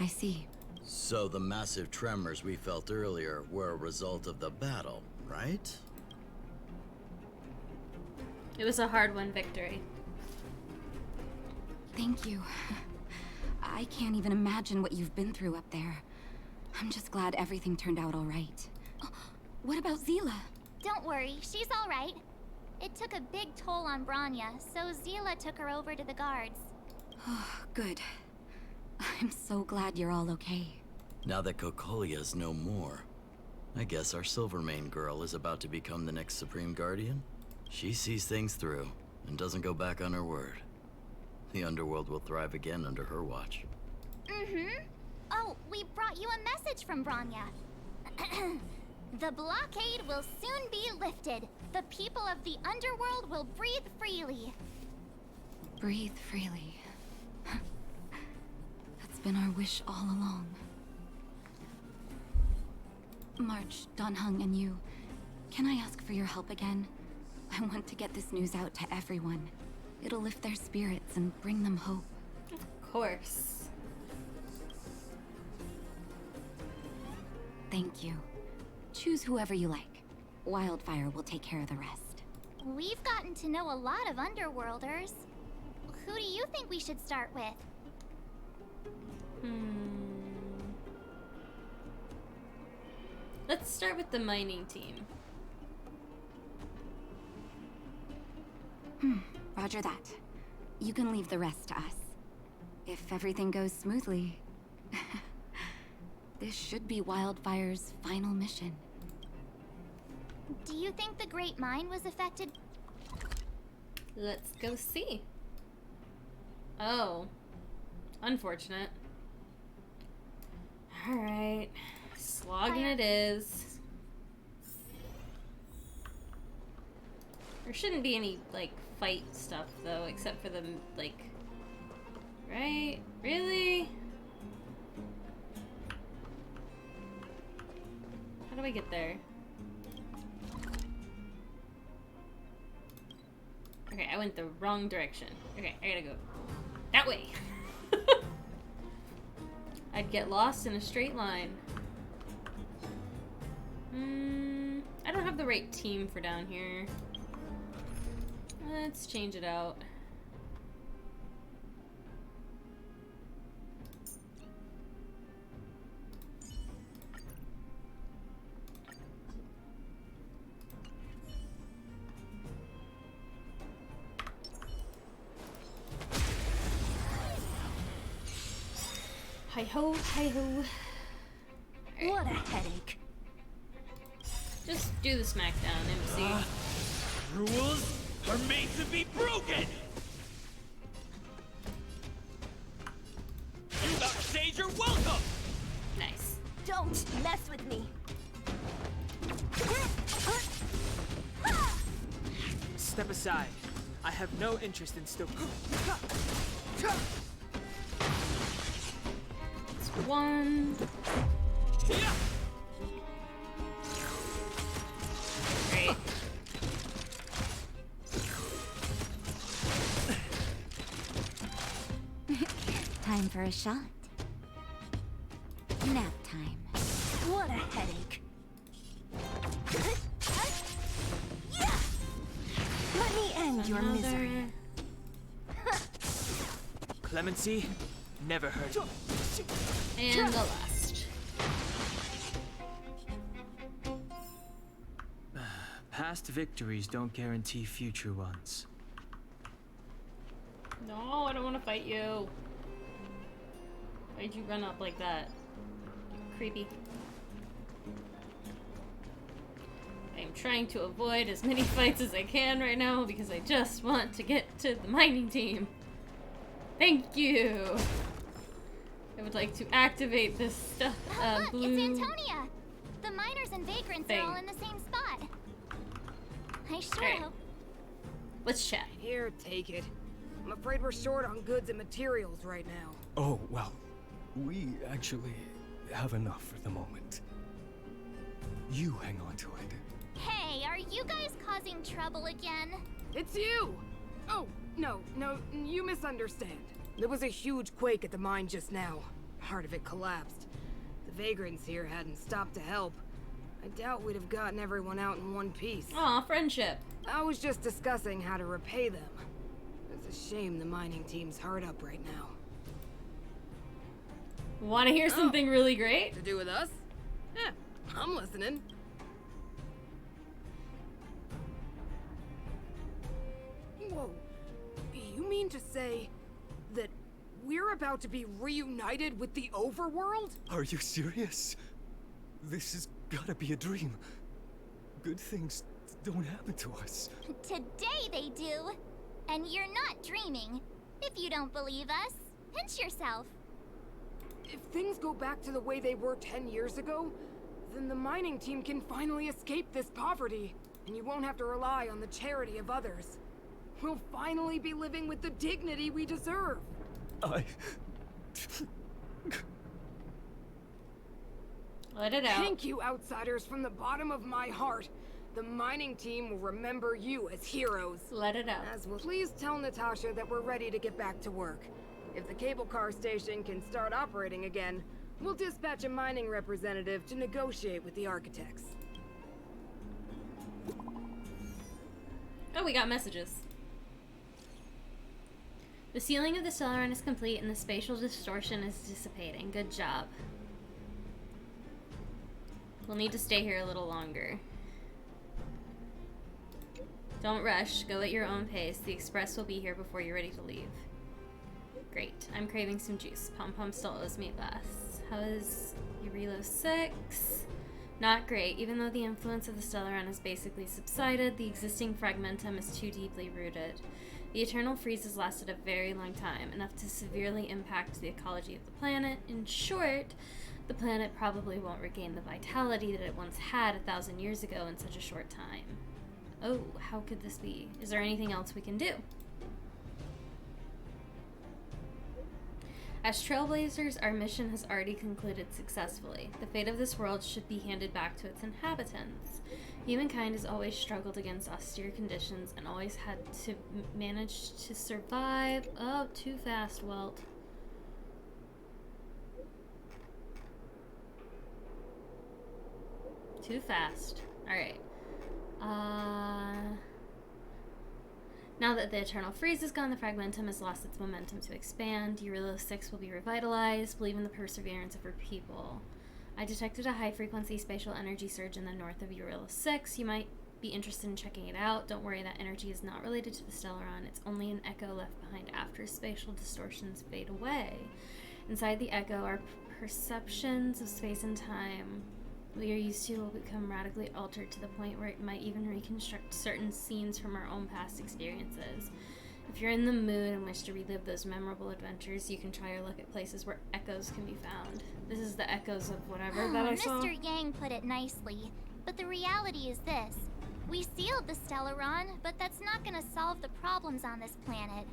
I see. So the massive tremors we felt earlier were a result of the battle, right? It was a hard-won victory. Thank you. I can't even imagine what you've been through up there. I'm just glad everything turned out all right. Oh, what about Zila? Don't worry, she's all right. It took a big toll on Branya, so Zila took her over to the guards. Oh, good. I'm so glad you're all okay. Now that Cocolia's no more, I guess our Silvermane girl is about to become the next Supreme Guardian? She sees things through and doesn't go back on her word. The underworld will thrive again under her watch. Mm-hmm. Oh, we brought you a message from Branya. The blockade will soon be lifted. The people of the underworld will breathe freely. Breathe freely. That's been our wish all along. March, Donhung, and you, can I ask for your help again? I want to get this news out to everyone. It'll lift their spirits and bring them hope. Of course. Thank you. Choose whoever you like. Wildfire will take care of the rest. We've gotten to know a lot of Underworlders. Who do you think we should start with? Let's start with the mining team. Roger that. You can leave the rest to us. If everything goes smoothly, this should be Wildfire's final mission. Do you think the Great Mine was affected? Let's go see. Oh. Unfortunate. Alright. Slogging it is. There shouldn't be any, like, fight stuff, though, except for the, like... Right? Really? How do I get there? Okay, I went the wrong direction. Okay, I gotta go that way. I'd get lost in a straight line. I don't have the right team for down here. Let's change it out. Hi-ho, hi-ho. What a headache. Just do the smackdown, MC. Rules are made to be broken! Don't mess with me. Step aside. I have no interest in still. One. Great. Time for a shot. Nap time. What a headache. Let me end your misery. Clemency, never heard. And the last. Past victories don't guarantee future ones. No, I don't want to fight you. Why'd you run up like that? Creepy. I'm trying to avoid as many fights as I can right now because I just want to get to the mining team. Thank you. I would like to activate this stuff. Look, Blue it's Antonia. The miners and vagrants are all in the same spot. I sure Okay. hope. Let's chat. Here, take it. I'm afraid we're short on goods and materials right now. Oh, well, we actually have enough for the moment. You hang on to it. Hey, are you guys causing trouble again? It's you! Oh, no, you misunderstand. There was a huge quake at the mine just now. Part of it collapsed. The vagrants here hadn't stopped to help. I doubt we'd have gotten everyone out in one piece. Aw, friendship. I was just discussing how to repay them. It's a shame the mining team's hard up right now. Want to hear something really great? To do with us? Yeah, I'm listening. Whoa. You mean to say that we're about to be reunited with the overworld? Are you serious? This has gotta be a dream. Good things don't happen to us. Today they do. And you're not dreaming. If you don't believe us, pinch yourself. If things go back to the way they were 10 years ago, then the mining team can finally escape this poverty, and you won't have to rely on the charity of others. We'll finally be living with the dignity we deserve. Let it out. Thank you, outsiders, from the bottom of my heart. The mining team will remember you as heroes. Let it out. As well, please tell Natasha that we're ready to get back to work. If the cable car station can start operating again, we'll dispatch a mining representative to negotiate with the architects. Oh, we got messages. The sealing of the Stellaron is complete and the spatial distortion is dissipating. Good job. We'll need to stay here a little longer. Don't rush. Go at your own pace. The express will be here before you're ready to leave. Great. I'm craving some juice. Pom Pom still owes me glass. How is Eurilo 6? Not great. Even though the influence of the Stellaron has basically subsided, the existing fragmentum is too deeply rooted. The eternal freeze has lasted a very long time, enough to severely impact the ecology of the planet. In short, the planet probably won't regain the vitality that it once had 1,000 years ago in such a short time. Oh, how could this be? Is there anything else we can do? As Trailblazers, our mission has already concluded successfully. The fate of this world should be handed back to its inhabitants. Humankind has always struggled against austere conditions and always had to manage to survive. Oh, too fast, Welt. Too fast. Alright. Now that the eternal freeze is gone, the fragmentum has lost its momentum to expand. Eurilo 6 will be revitalized. Believe in the perseverance of her people. I detected a high-frequency spatial energy surge in the north of Eurilo 6. You might be interested in checking it out. Don't worry, that energy is not related to the Stellaron. It's only an echo left behind after spatial distortions fade away. Inside the echo, our perceptions of space and time we are used to will become radically altered to the point where it might even reconstruct certain scenes from our own past experiences. If you're in the mood and wish to relive those memorable adventures, you can try your luck at places where echoes can be found. This is the echoes of whatever that I saw. Mr. Yang put it nicely, but the reality is this. We sealed the Stellaron, but that's not gonna solve the problems on this planet.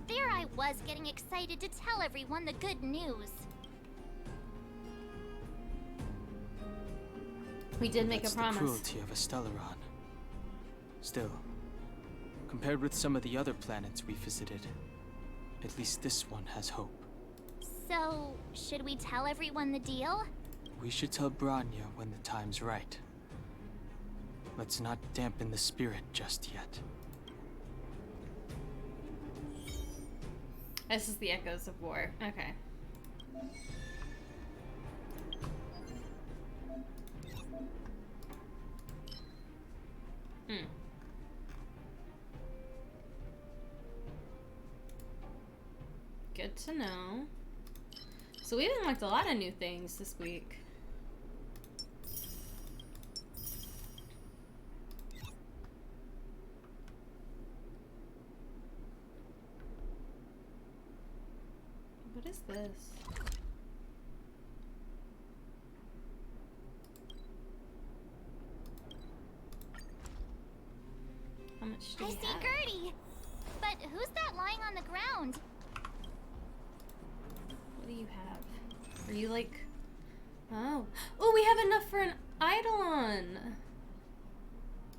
There I was getting excited to tell everyone the good news. We did make That's a promise. The cruelty of a Stellaron. Still, compared with some of the other planets we visited, at least this one has hope. So, should we tell everyone the deal? We should tell Branya when the time's right. Let's not dampen the spirit just yet. This is the echoes of war. Okay. Good to know. So we've unlocked a lot of new things this week. What is this? How much do I we see have? Gertie! But who's that lying on the ground? What do you have? Are you like... Oh. Oh, we have enough for an Eidolon!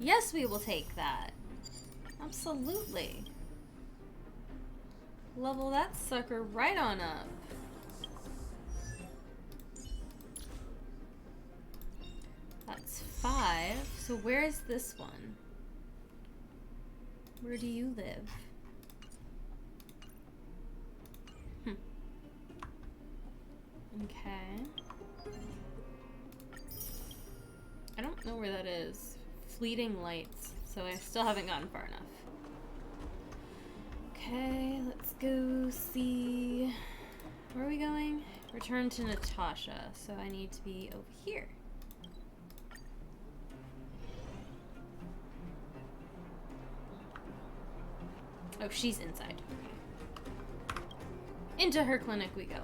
Yes, we will take that. Absolutely. Level that sucker right on up. That's 5. So where is this one? Where do you live? Okay. I don't know where that is. Fleeting lights. So I still haven't gotten far enough. Okay, let's go see... Where are we going? Return to Natasha. So I need to be over here. Oh, she's inside. Into her clinic we go.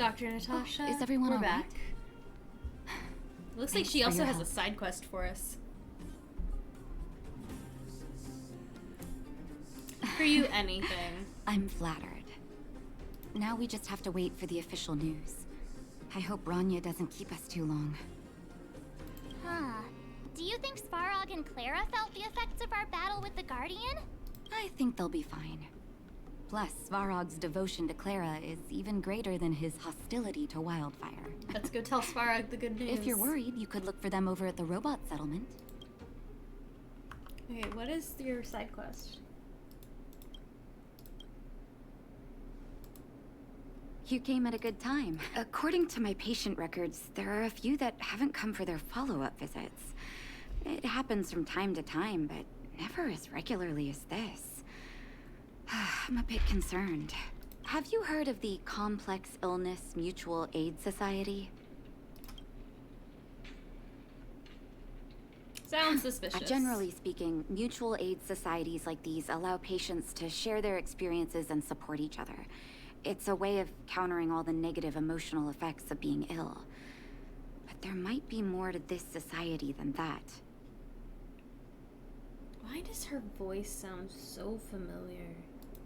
Dr. Natasha, is everyone we're all back. right? Looks like Thanks she for also your has a help. side quest for us. For you, anything. I'm flattered. Now we just have to wait for the official news. I hope Branya doesn't keep us too long. Huh. Do you think Svarog and Clara felt the effects of our battle with the Guardian? I think they'll be fine. Plus, Svarog's devotion to Clara is even greater than his hostility to Wildfire. Let's go tell Svarog the good news. If you're worried, you could look for them over at the robot settlement. Okay, what is your side quest? You came at a good time. According to my patient records, there are a few that haven't come for their follow-up visits. It happens from time to time, but never as regularly as this. I'm a bit concerned. Have you heard of the Complex Illness Mutual Aid Society? Sounds suspicious. Generally speaking, mutual aid societies like these allow patients to share their experiences and support each other. It's a way of countering all the negative emotional effects of being ill. But there might be more to this society than that. Why does her voice sound so familiar?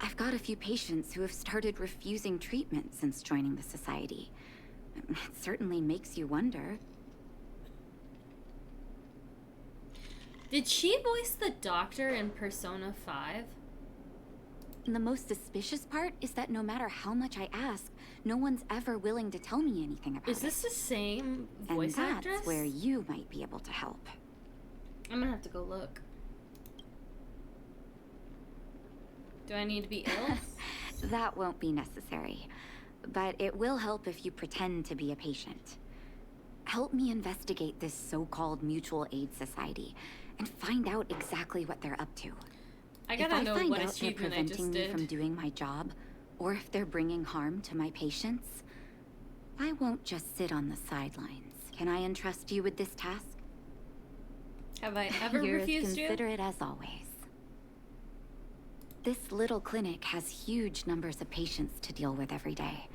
I've got a few patients who have started refusing treatment since joining the society. It certainly makes you wonder. Did she voice the doctor in Persona 5? The most suspicious part is that no matter how much I ask, no one's ever willing to tell me anything about it. Is this the same voice and actress? that's where you might be able to help. I'm gonna have to go look. Do I need to be ill? That won't be necessary. But it will help if you pretend to be a patient. Help me investigate this so-called mutual aid society and find out exactly what they're up to. I gotta know if I find what out they're achievement I just preventing me did. from doing my job, or if they're bringing harm to my patients, I won't just sit on the sidelines. Can I entrust you with this task? Have I ever You're refused as you? considerate as always. This little clinic has huge numbers of patients to deal with every day.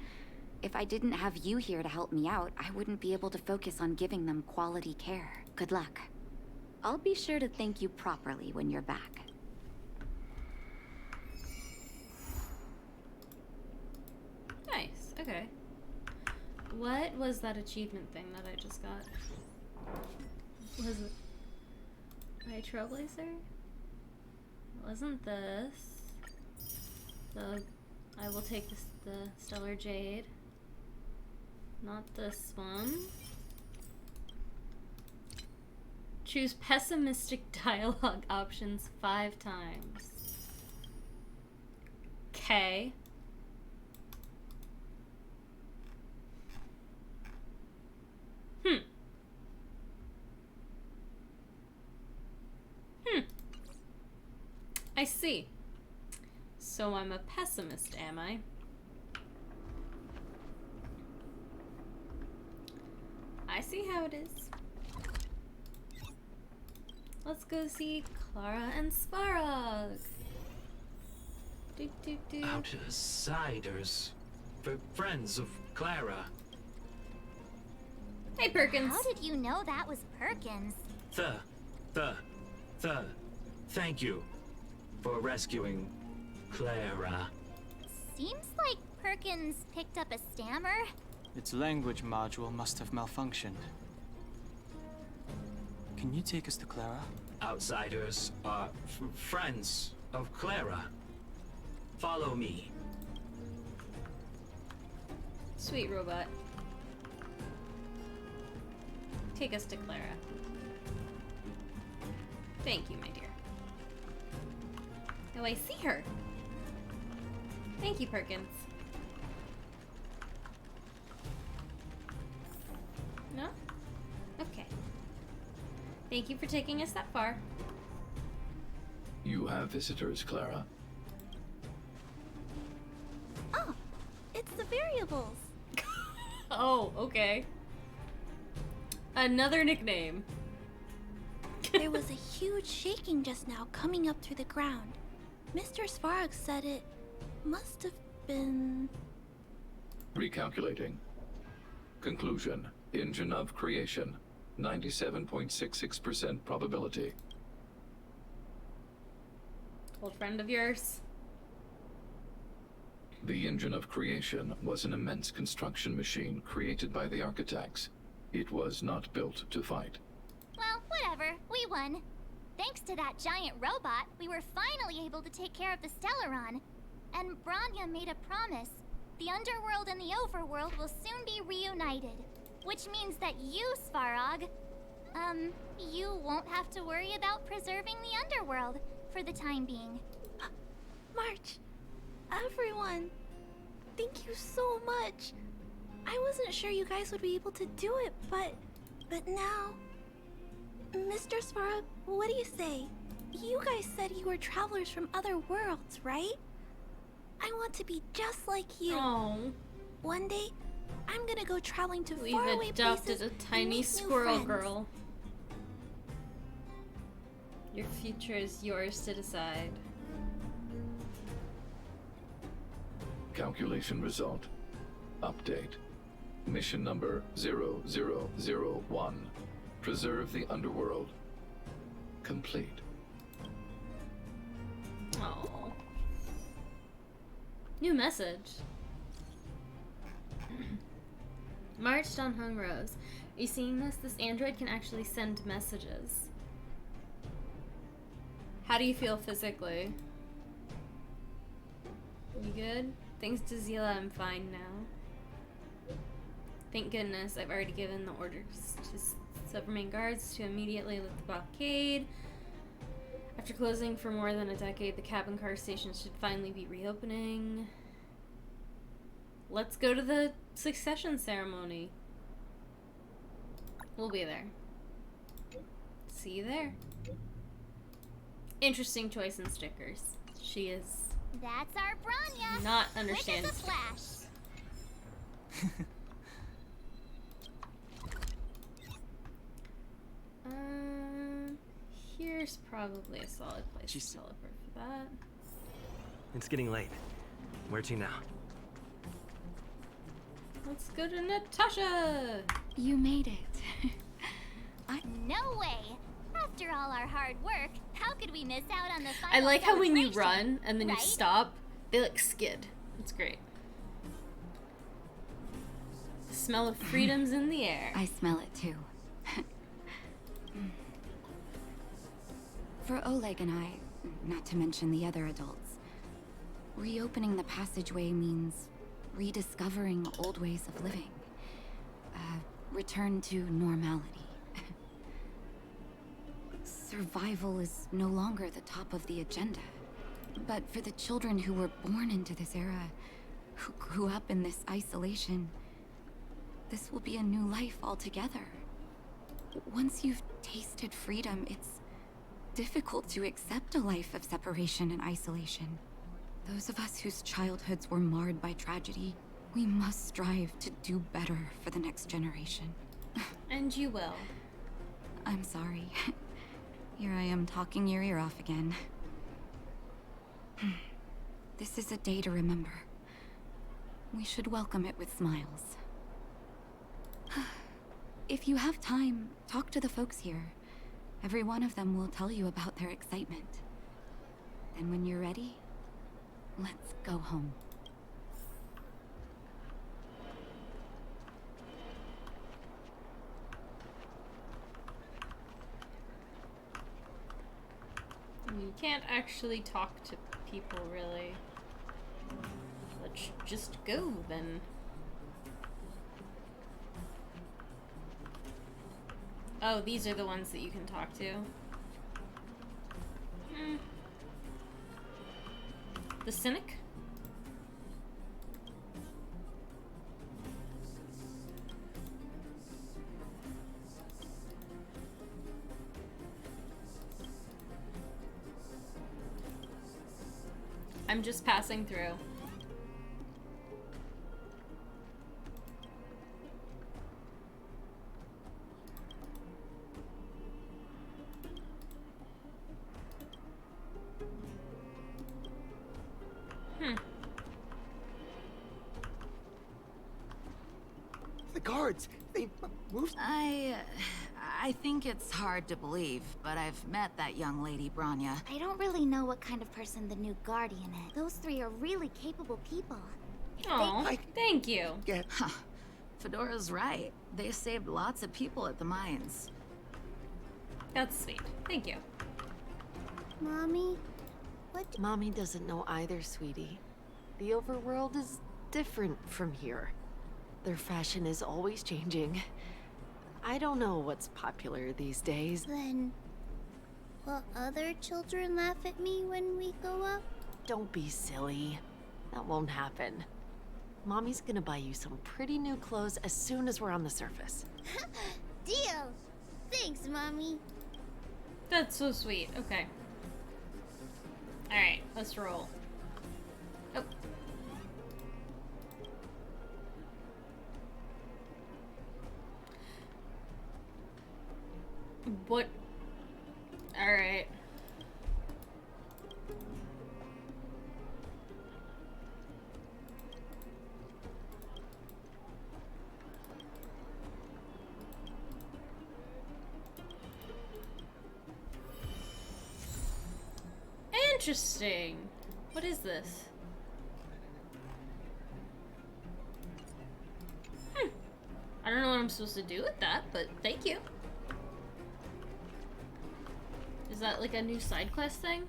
If I didn't have you here to help me out, I wouldn't be able to focus on giving them quality care. Good luck. I'll be sure to thank you properly when you're back. Nice, okay. What was that achievement thing that I just got? Was it my Trailblazer? It wasn't this. The I will take this, the Stellar Jade. Not this one. Choose pessimistic dialogue options 5 times. Okay. I see. So I'm a pessimist, am I? I see how it is. Let's go see Clara and Svarog. Outsiders. Friends of Clara. Hey, Perkins. How did you know that was Perkins? Thank you for rescuing Clara. Seems like Perkins picked up a stammer. Its language module must have malfunctioned. Can you take us to Clara? Outsiders are friends of Clara. Follow me. Sweet robot. Take us to Clara. Thank you, my dear. Oh, I see her. Thank you, Perkins. No? Okay. Thank you for taking us that far. You have visitors, Clara. Oh, it's the variables. Oh, okay. Another nickname. There was a huge shaking just now coming up through the ground. Mr. Svarog said it must have been... Recalculating. Conclusion. Engine of creation. 97.66% probability. Old friend of yours. The engine of creation was an immense construction machine created by the architects. It was not built to fight. Well, whatever. We won. Thanks to that giant robot, we were finally able to take care of the Stellaron. And Branya made a promise. The underworld and the overworld will soon be reunited. Which means that you, Svarog, you won't have to worry about preserving the underworld for the time being. March, everyone, thank you so much. I wasn't sure you guys would be able to do it, but now... Mr. Svarog, what do you say? You guys said you were travelers from other worlds, right? I want to be just like you. Oh. One day, I'm gonna go traveling to We've faraway adopted places a and tiny meet new squirrel friends. girl. Your future is yours to decide. Calculation result. Update. Mission number 0001. Preserve the underworld. Complete. Oh. New message. Marched on hung rows. Are you seeing this? This android can actually send messages. How do you feel physically? You good? Thanks to Zila, I'm fine now. Thank goodness I've already given the orders to Silvermane guards to immediately lift the blockade. After closing for more than a decade, the cabin car station should finally be reopening. Let's go to the succession ceremony. We'll be there. See you there. Interesting choice in stickers. She is That's our Branya. Not understand. Quick as a flash. Here's probably a solid place to teleport for that. It's getting late. Where to now? Let's go to Natasha! You made it. No way! After all our hard work, how could we miss out on the final I like how when you celebration, run and then right? you stop, they like skid. It's great. The smell of freedom's in the air. I smell it too. For Oleg and I, not to mention the other adults, reopening the passageway means rediscovering old ways of living. Return to normality. Survival is no longer the top of the agenda. But for the children who were born into this era, who grew up in this isolation, this will be a new life altogether. Once you've tasted freedom, it's difficult to accept a life of separation and isolation. Those of us whose childhoods were marred by tragedy, we must strive to do better for the next generation. And you will. I'm sorry. Here I am talking your ear off again. This is a day to remember. We should welcome it with smiles. If you have time, talk to the folks here. Every one of them will tell you about their excitement. Then when you're ready, let's go home. You can't actually talk to people, really. Let's just go, then. Oh, these are the ones that you can talk to. The Cynic? I'm just passing through. The guards, they moved. I think it's hard to believe, but I've met that young lady, Branya. I don't really know what kind of person the new Guardian is. Those three are really capable people. Oh, thank you. Huh. Fedora's right. They saved lots of people at the mines. That's sweet. Thank you. Mommy, what? Mommy doesn't know either, sweetie. The overworld is different from here. Their fashion is always changing. I don't know what's popular these days. Then, will other children laugh at me when we go up? Don't be silly. That won't happen. Mommy's gonna buy you some pretty new clothes as soon as we're on the surface. Deal! Thanks, Mommy. That's so sweet. Okay. Alright, let's roll. Oh. What? Alright. Interesting. What is this? I don't know what I'm supposed to do with that, but thank you. Is that like a new side quest thing?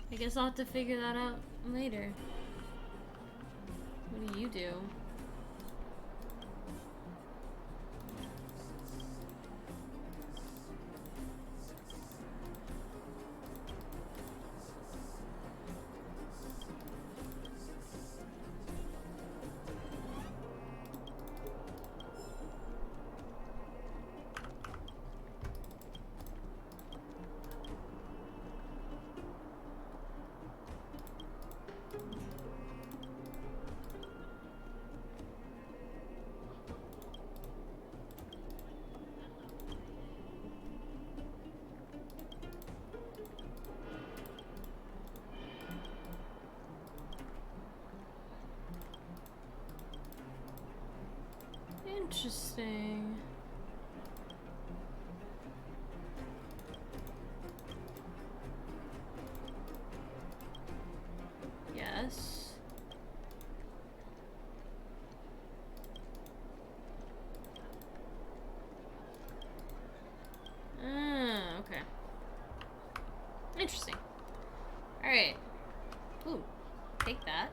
I guess I'll have to figure that out later. What do you do? Interesting. Yes. Okay. Interesting. Alright. Ooh, take that.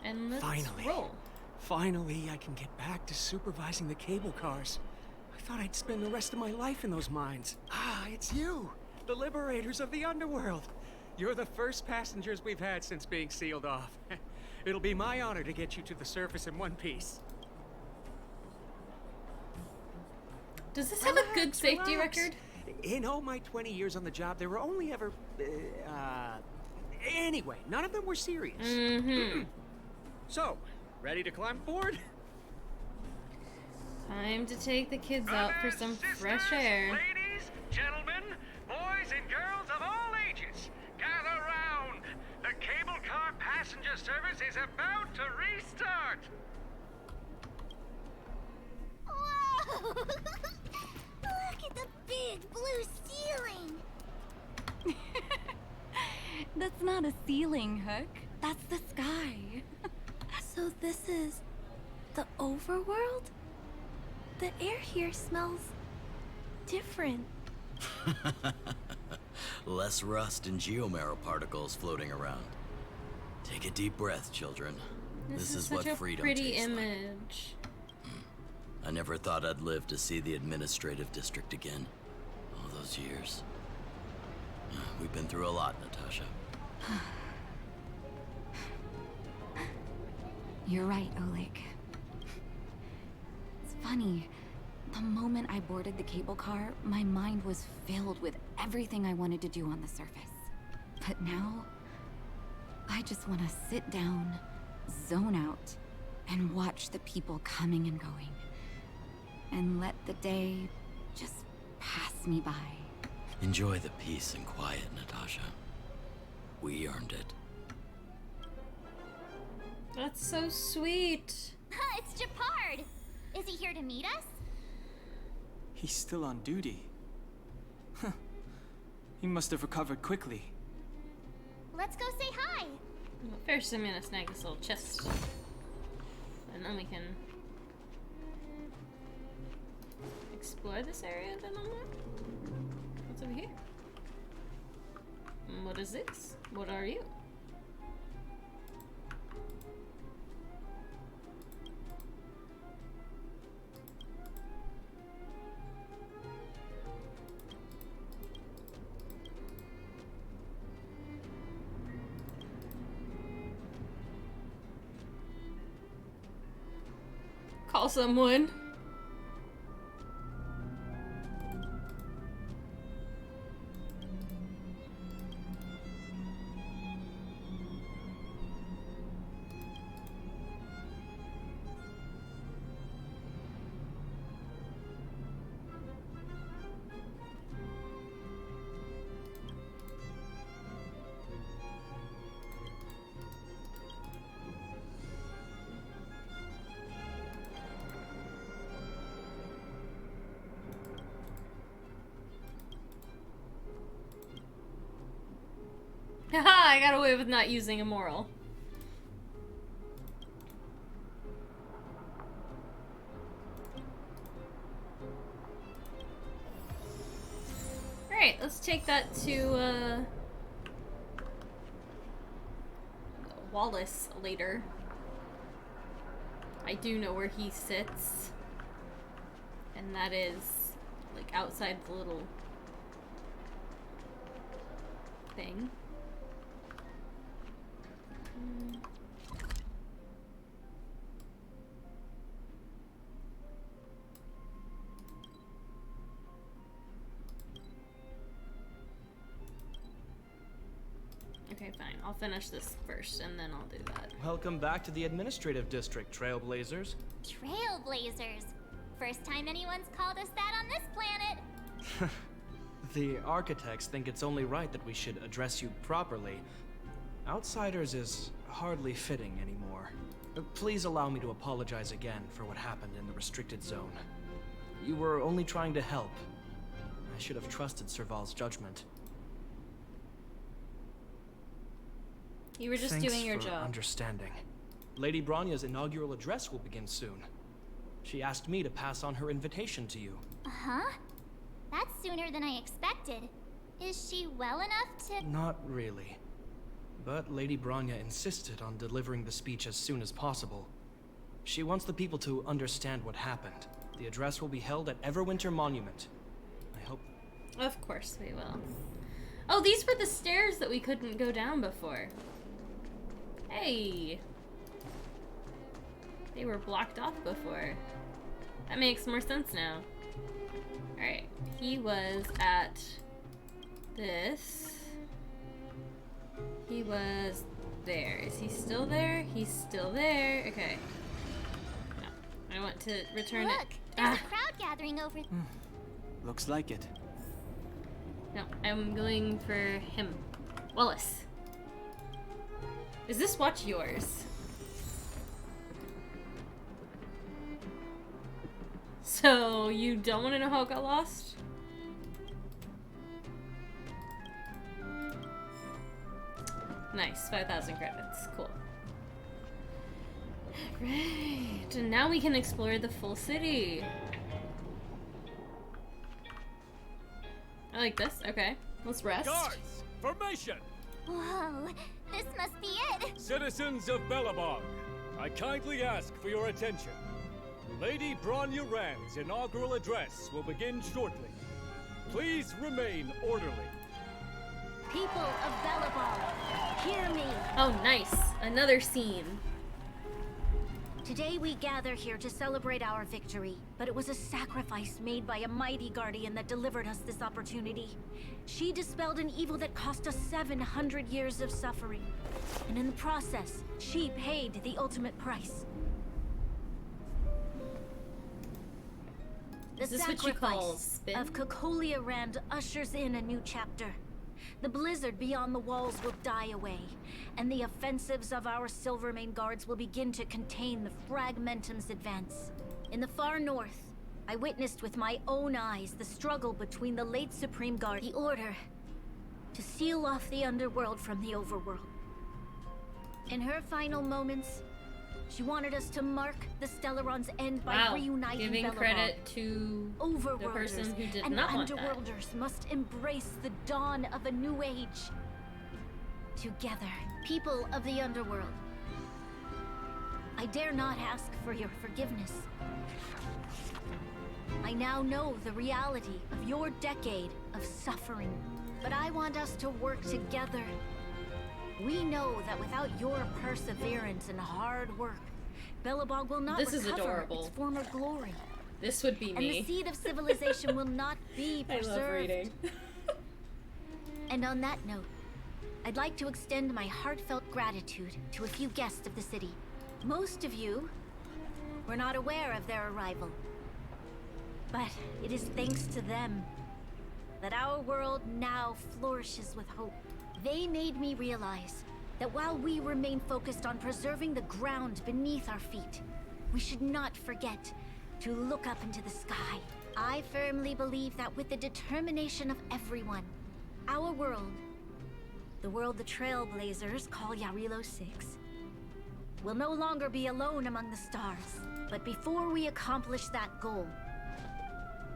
And let's roll. Finally, I can get back to supervising the cable cars. I thought I'd spend the rest of my life in those mines. Ah, it's you, the liberators of the underworld. You're the first passengers we've had since being sealed off. It'll be my honor to get you to the surface in one piece. Does this have a good safety record? In all my 20 years on the job, there were only ever... Anyway, none of them were serious. Mm-hmm. So, ready to climb aboard? Time to take the kids out for some fresh air. Ladies, gentlemen, boys and girls of all ages, gather round. The cable car passenger service is about to restart. Whoa! Look at the big blue ceiling! That's not a ceiling, Hook. That's the sky. So this is the overworld? The air here smells different. Less rust and geomarrow particles floating around. Take a deep breath, children. This is what such a freedom pretty tastes like. image. I never thought I'd live to see the administrative district again. All those years. We've been through a lot, Natasha. You're right, Oleg. It's funny. The moment I boarded the cable car, my mind was filled with everything I wanted to do on the surface. But now, I just want to sit down, zone out, and watch the people coming and going. And let the day just pass me by. Enjoy the peace and quiet, Natasha. We earned it. That's so sweet. It's Japard! Is he here to meet us? He's still on duty. Huh. He must have recovered quickly. Let's go say hi! Well, first I'm gonna snag this little chest. And then we can explore this area a little more. What's over here? What is this? What are you? Call someone. Haha, I got away with not using a moral. Alright, let's take that to, Wallace later. I do know where he sits. And that is, like, outside the little thing. Okay, fine. I'll finish this first, and then I'll do that. Welcome back to the administrative district, Trailblazers. Trailblazers. First time anyone's called us that on this planet. The architects think it's only right that we should address you properly. Outsiders is hardly fitting anymore. Please allow me to apologize again for what happened in the restricted zone. You were only trying to help. I should have trusted Serval's judgment. You were just Thanks doing your for job. Understanding. Lady Bronya's inaugural address will begin soon. She asked me to pass on her invitation to you. Huh? That's sooner than I expected. Is she well enough to... Not really. But Lady Bronya insisted on delivering the speech as soon as possible. She wants the people to understand what happened. The address will be held at Everwinter Monument. I hope... Of course we will. Oh, these were the stairs that we couldn't go down before. Hey! They were blocked off before. That makes more sense now. Alright, he was at this. He was there. Is he still there? He's still there. Okay. No, I want to return Look, it. there's a crowd gathering over... Looks like it. No, I'm going for him. Wallace. Is this watch yours? So, you don't want to know how it got lost? Nice, 5,000 credits. Cool. Right, and now we can explore the full city. I like this. Okay, let's rest. Guards, formation! Whoa, this must be it! Citizens of Bellabog, I kindly ask for your attention. Lady Bronya Rand's inaugural address will begin shortly. Please remain orderly. People of Bellabog, hear me. Oh, nice. Another scene. Today we gather here to celebrate our victory, but it was a sacrifice made by a mighty guardian that delivered us this opportunity. She dispelled an evil that cost us 700 years of suffering. And in the process, she paid the ultimate price. The Is this what you call spin? of Cocolia Rand ushers in a new chapter. The blizzard beyond the walls will die away, and the offensives of our Silvermane guards will begin to contain the Fragmentum's advance. In the far north, I witnessed with my own eyes the struggle between the late Supreme Guard, the Order, to seal off the underworld from the overworld. In her final moments, she wanted us to mark the Stellaron's end by reuniting giving Bellabog. credit to the person who did and not want that. Underworlders must embrace the dawn of a new age. Together, people of the Underworld, I dare not ask for your forgiveness. I now know the reality of your decade of suffering, but I want us to work together. We know that without your perseverance and hard work, Bellabog will not This is recover adorable. its former glory. This would be And me. the seed of civilization will not be I preserved. love reading. And on that note, I'd like to extend my heartfelt gratitude to a few guests of the city. Most of you were not aware of their arrival. But it is thanks to them that our world now flourishes with hope. They made me realize that while we remain focused on preserving the ground beneath our feet, we should not forget to look up into the sky. I firmly believe that with the determination of everyone, our world, the world the Trailblazers call Yarilo 6, will no longer be alone among the stars. But before we accomplish that goal,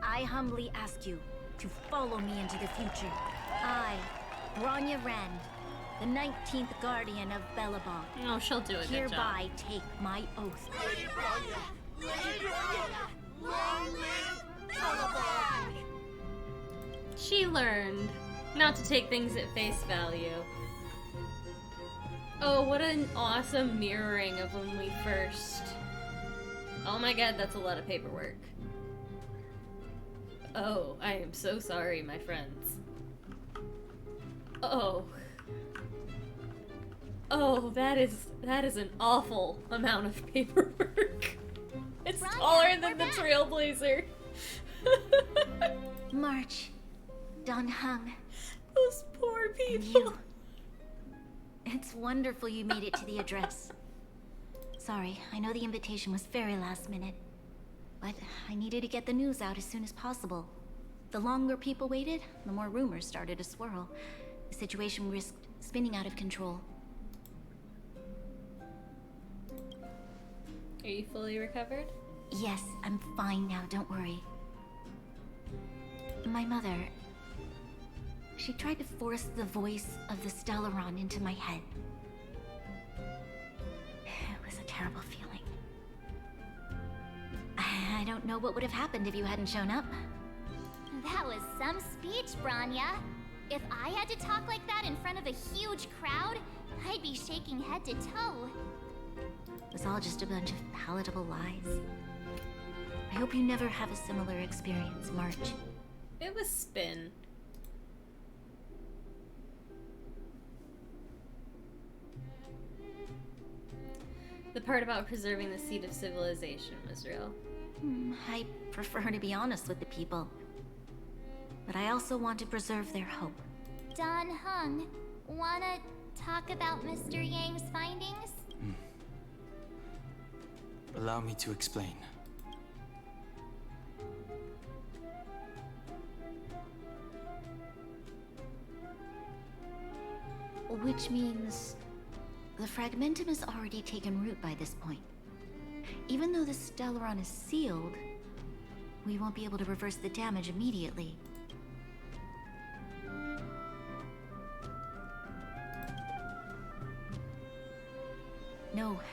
I humbly ask you to follow me into the future. I, Bronya Rand, the 19th Guardian of Bellabog. Oh, she'll do a good hereby take my oath. Lady Bronya! Lady Bronya! Long live Bellabog! She learned not to take things at face value. Oh, what an awesome mirroring of when we first... Oh my god, that's a lot of paperwork. Oh, I am so sorry, my friends. Oh. Oh, that is an awful amount of paperwork. It's taller than the Trailblazer. March, Don Hung. Those poor people. It's wonderful you made it to the address. Sorry, I know the invitation was very last minute. But I needed to get the news out as soon as possible. The longer people waited, the more rumors started to swirl. The situation risked spinning out of control. Are you fully recovered? Yes, I'm fine now, don't worry. My mother... she tried to force the voice of the Stellaron into my head. It was a terrible feeling. I don't know what would have happened if you hadn't shown up. That was some speech, Branya. If I had to talk like that in front of a huge crowd, I'd be shaking head to toe. It was all just a bunch of palatable lies. I hope you never have a similar experience, March. It was spin. The part about preserving the seed of civilization was real. I prefer to be honest with the people. But I also want to preserve their hope. Don Hung, wanna talk about Mr. Yang's findings? Allow me to explain. Which means... the Fragmentum has already taken root by this point. Even though the Stellaron is sealed, we won't be able to reverse the damage immediately.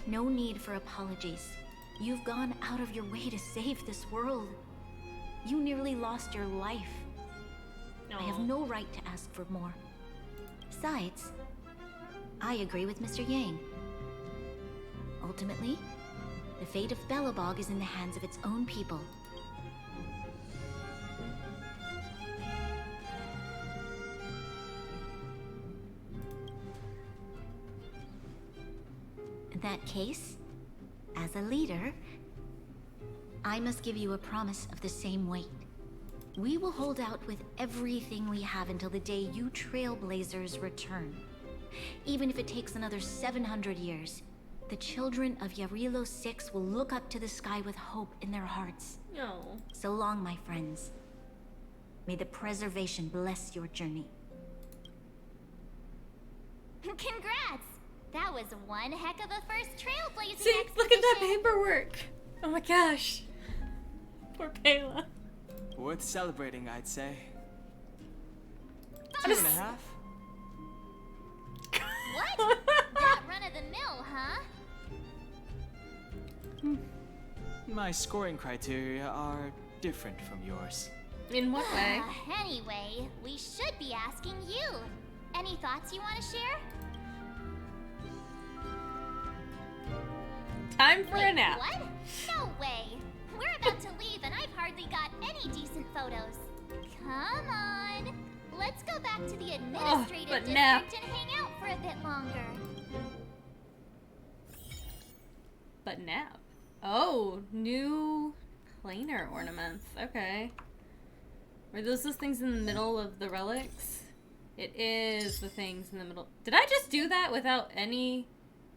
No need for apologies. You've gone out of your way to save this world. You nearly lost your life. I have no right to ask for more. Besides, I agree with Mr. Yang. Ultimately, the fate of Belobog is in the hands of its own people. In that case, as a leader, I must give you a promise of the same weight. We will hold out with everything we have until the day you Trailblazers return. Even if it takes another 700 years, the children of Yarilo 6 will look up to the sky with hope in their hearts. No. So long, my friends. May the preservation bless your journey. Congrats! That was one heck of a first trailblazing See, expedition. look at that paperwork. Oh my gosh. Poor Pela. Worth celebrating, I'd say. Bonus. 2.5. What? That run of the mill, huh? My scoring criteria are different from yours. In what way? Anyway, we should be asking you. Any thoughts you want to share? Time for Wait, a nap. What? No way. We're about to leave and I've hardly got any decent photos. Come on. Let's go back to the administrative district nap. and hang out for a bit longer. But nap. Oh, new planar ornaments. Okay. Were those things in the middle of the relics? It is the things in the middle. Did I just do that without any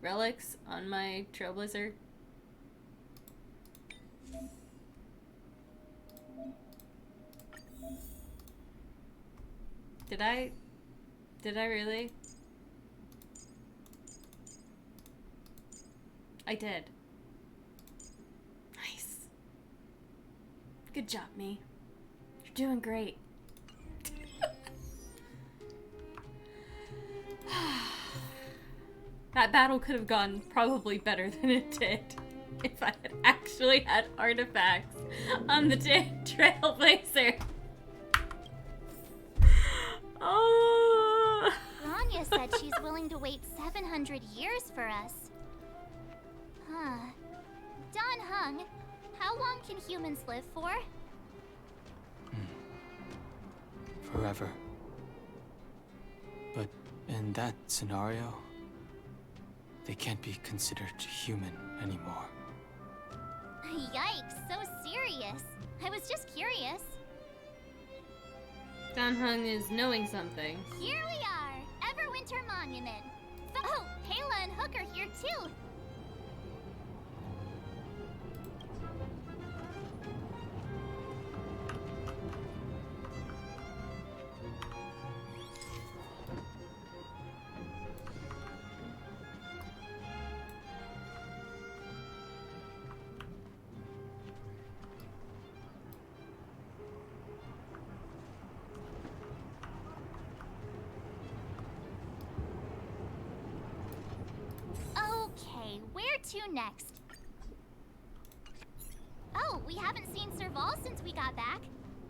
relics on my Trailblazer? Did I really? I did. Nice. Good job, me. You're doing great. That battle could have gone probably better than it did if I had actually had artifacts on the Trailblazer. Oh. Rania said she's willing to wait 700 years for us. Huh. Don Hung, how long can humans live for? Forever. But in that scenario, they can't be considered human anymore. Yikes, so serious. I was just curious. Don Hung is knowing something. Here we are, Everwinter Monument. Oh, Pela and Hook are here too. to next? Oh, we haven't seen Serval since we got back.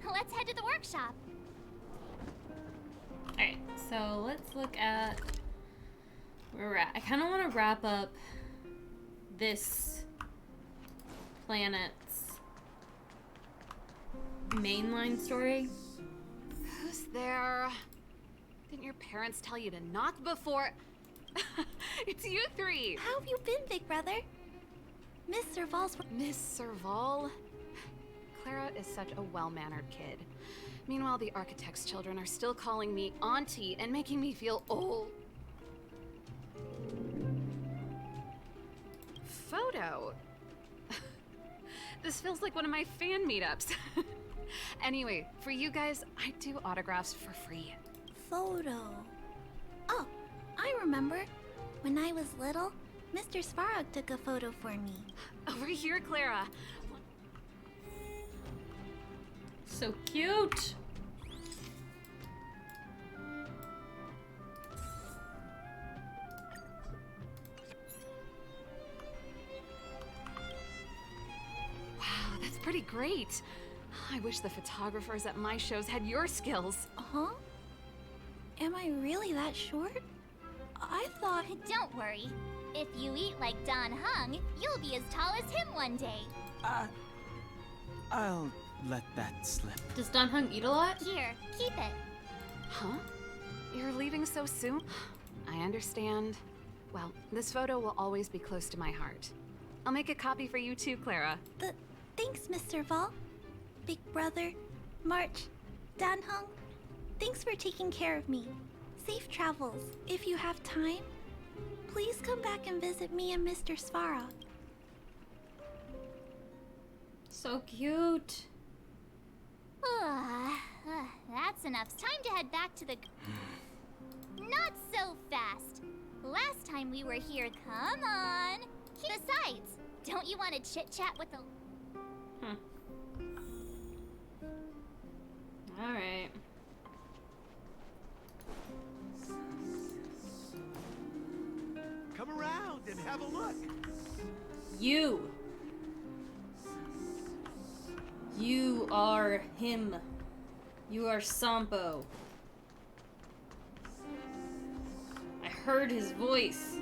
Let's head to the workshop. Alright, so let's look at where we're at. I kind of want to wrap up this planet's mainline story. Who's there? Didn't your parents tell you to knock before? It's you three! How have you been, big brother? Miss Serval's... Miss Serval? Clara is such a well-mannered kid. Meanwhile, the architect's children are still calling me auntie and making me feel old. Photo? This feels like one of my fan meetups. Anyway, for you guys, I do autographs for free. Photo. Oh, I remember. When I was little, Mr. Svarog took a photo for me. Over here, Clara. So cute. Wow, that's pretty great. I wish the photographers at my shows had your skills. Huh? Am I really that short? I thought... Don't worry. If you eat like Don Hung, you'll be as tall as him one day. I'll let that slip. Does Don Hung eat a lot? Here, keep it. Huh? You're leaving so soon? I understand. Well, this photo will always be close to my heart. I'll make a copy for you too, Clara. Thanks, Mr. Val. Big brother, March, Dan Hung. Thanks for taking care of me. Safe travels. If you have time, please come back and visit me and Mr. Svarog. So cute. That's enough. It's time to head back to the... Not so fast. Last time we were here, come on. Besides, don't you want to chit-chat with the... Alright. Come around and have a look. You are him. You are Sampo. I heard his voice.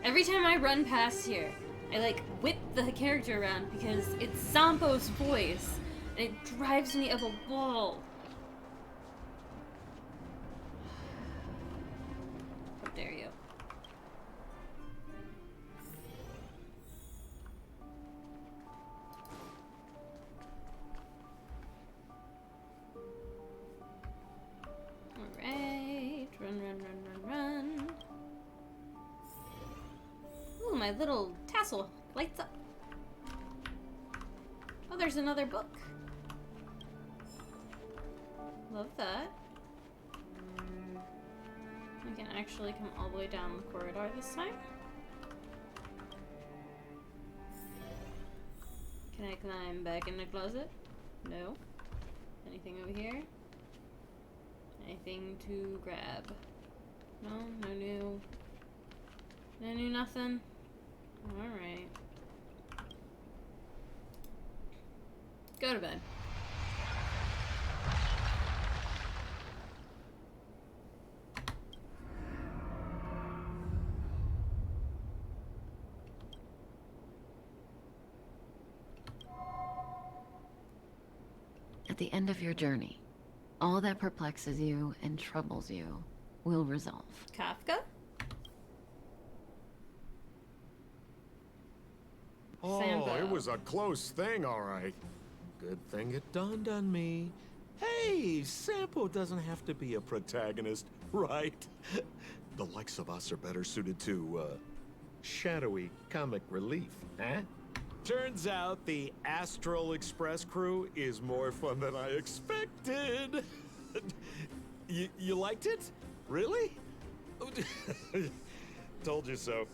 Every time I run past here, I like whip the character around because it's Sampo's voice and it drives me up a wall. How dare you? Alright, run. Ooh, my little tassel lights up. Oh, there's another book. Love that. We can actually come all the way down the corridor this time. Can I climb back in the closet? No. Anything over here? Anything to grab? No, no new. No new nothing? Alright. Go to bed. At the end of your journey, all that perplexes you and troubles you will resolve. Kafka? Oh, Sambo. it was a close thing, all right. Good thing it dawned on me. Hey, Sampo doesn't have to be a protagonist, right? The likes of us are better suited to, shadowy comic relief, huh? Turns out the Astral Express crew is more fun than I expected. You liked it? Really? Told you so.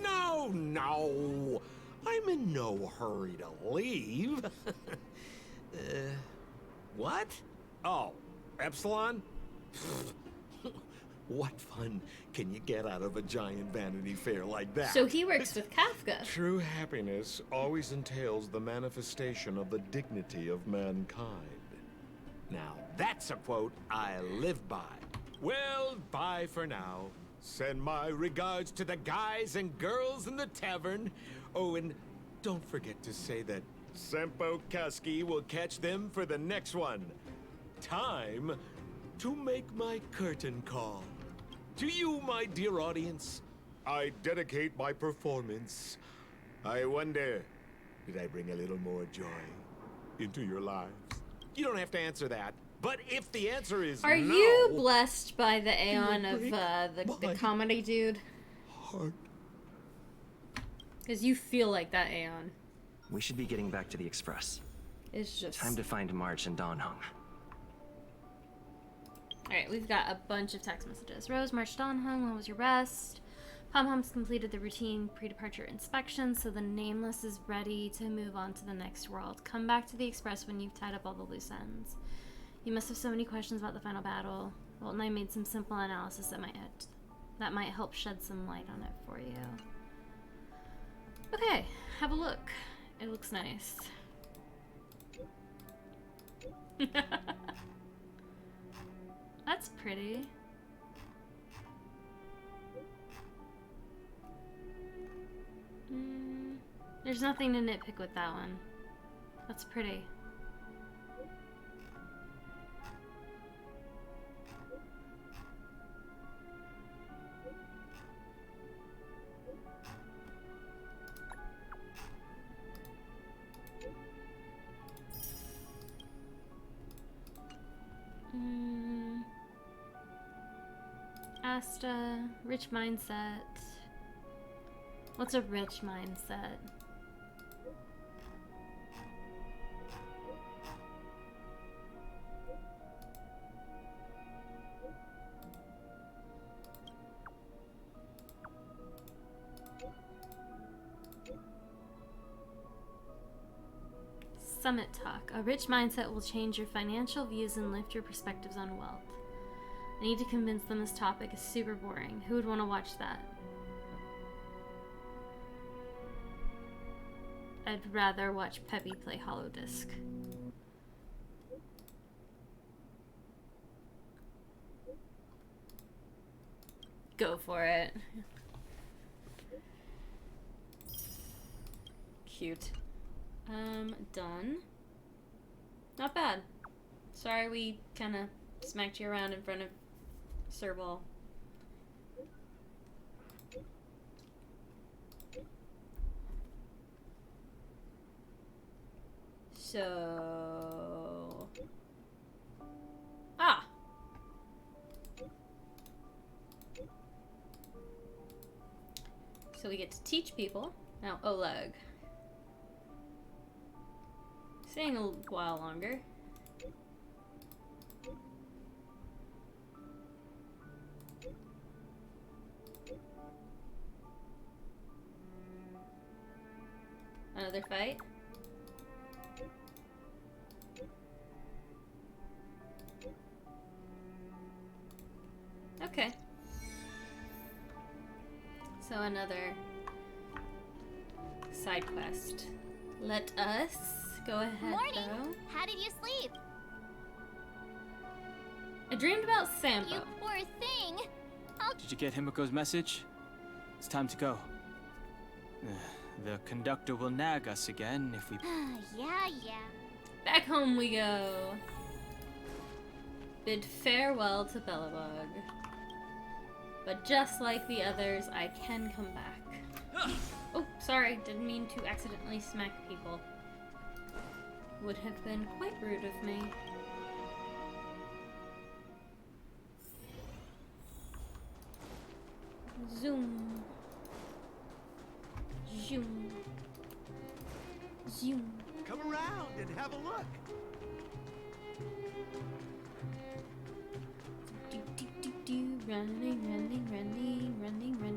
No. I'm in no hurry to leave. What? Oh, Epsilon? What fun can you get out of a giant Vanity Fair like that? So he works with Kafka. True happiness always entails the manifestation of the dignity of mankind. Now, that's a quote I live by. Well, bye for now. Send my regards to the guys and girls in the tavern. Oh, and don't forget to say that Sempo Kasky will catch them for the next one. Time to make my curtain call. To you, my dear audience, I dedicate my performance. I wonder, did I bring a little more joy into your lives? You don't have to answer that, but if the answer is Are no, you blessed by the Aeon of the comedy dude? Heart. Because you feel like that Aeon. We should be getting back to the Express. It's just... Time to find March and Dawn Hung. Alright, we've got a bunch of text messages. Rose, March, Dawn Hung, when was your rest? Pom-Pom's completed the routine pre-departure inspection, so the Nameless is ready to move on to the next world. Come back to the Express when you've tied up all the loose ends. You must have so many questions about the final battle. Walt and I made some simple analysis that might help shed some light on it for you. Okay, have a look. It looks nice. That's pretty. There's nothing to nitpick with that one. That's pretty. Asta, rich mindset. What's a rich mindset? Summit talk. A rich mindset will change your financial views and lift your perspectives on wealth. I need to convince them this topic is super boring. Who would want to watch that? I'd rather watch Peppy play Hollow Disc. Go for it. Cute. Done. Not bad. Sorry we kind of smacked you around in front of Serval. So... Ah! So we get to teach people. Now, Oleg. Staying a while longer. Another fight. Okay. So another side quest. Let us go ahead. Morning. Though. How did you sleep? I dreamed about Sampo. You poor thing. Did you get Himiko's message? It's time to go. The conductor will nag us again if we... yeah. Back home we go. Bid farewell to Belobog. But just like the others, I can come back. Oh, sorry. Didn't mean to accidentally smack people. Would have been quite rude of me. Zoom. Zoom. Zoom. Come around and have a look. Running. Run.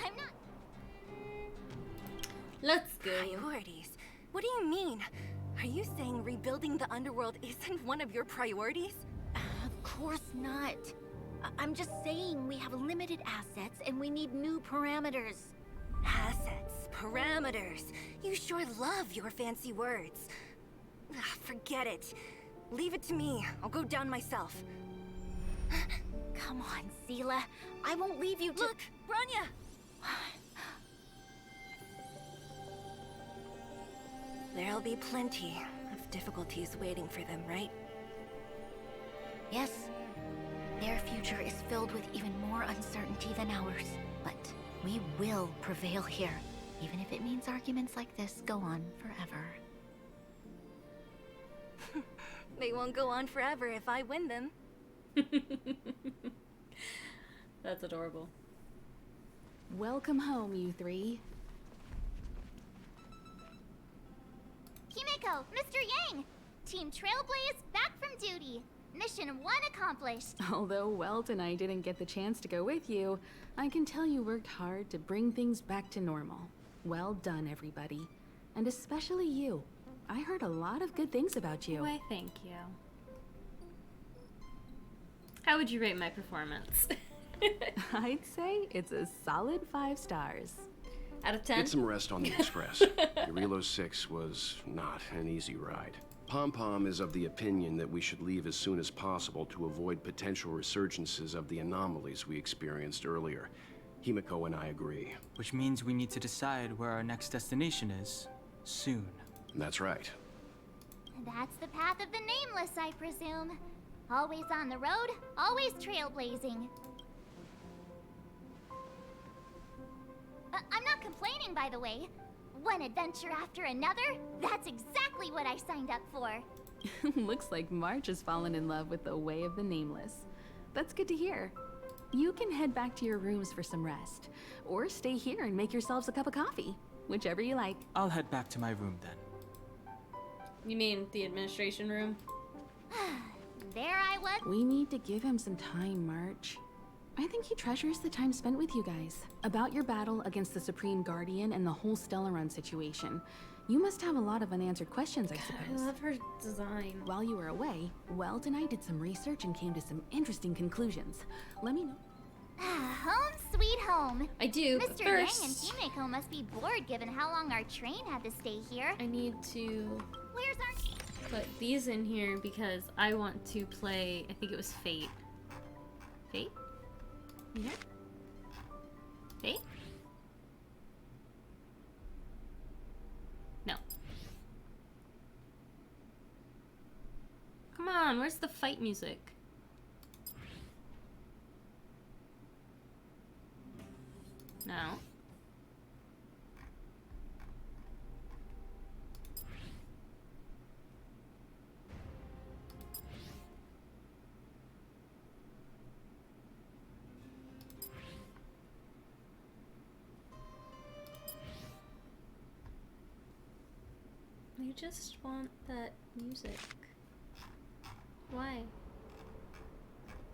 I'm not. Let's go. Priorities? What do you mean? Are you saying rebuilding the underworld isn't one of your priorities? Of course not. I'm just saying we have limited assets and we need new parameters. Assets, parameters. You sure love your fancy words. Forget it. Leave it to me. I'll go down myself. Come on, Seela. I won't leave you to— Look, Bronya! There'll be plenty of difficulties waiting for them, right? Yes. Their future is filled with even more uncertainty than ours. But we will prevail here, even if it means arguments like this go on forever. They won't go on forever if I win them. That's adorable. Welcome home, you three. Himeko, Mr. Yang! Team Trailblaze back from duty. Mission 1 accomplished. Although Welt and I didn't get the chance to go with you, I can tell you worked hard to bring things back to normal. Well done, everybody. And especially you. I heard a lot of good things about you. Why, thank you. How would you rate my performance? I'd say it's a solid 5 stars. Out of 10? Get some rest on the Express. Urilo 6 was not an easy ride. Pom-Pom is of the opinion that we should leave as soon as possible to avoid potential resurgences of the anomalies we experienced earlier. Himeko and I agree. Which means we need to decide where our next destination is, soon. That's right. That's the path of the Nameless, I presume. Always on the road, always trailblazing. I'm not complaining, by the way. One adventure after another, that's exactly what I signed up for. Looks like March has fallen in love with the way of the Nameless. That's good to hear. You can head back to your rooms for some rest, or stay here and make yourselves a cup of coffee, whichever you like. I'll head back to my room then. You mean the administration room? There I was. We need to give him some time, March. I think he treasures the time spent with you guys. About your battle against the Supreme Guardian and the whole Stellaron situation. You must have a lot of unanswered questions, I suppose. I love her design. While you were away, Welt and I did some research and came to some interesting conclusions. Let me know. Home sweet home. I do, Mr. but first... Yang and Himeko must be bored given how long our train had to stay here. I need to Where's our... put these in here because I want to play, I think it was Fate. Fate? Yeah. Fate? No. Come on, where's the fight music? No. I just want that music. Why?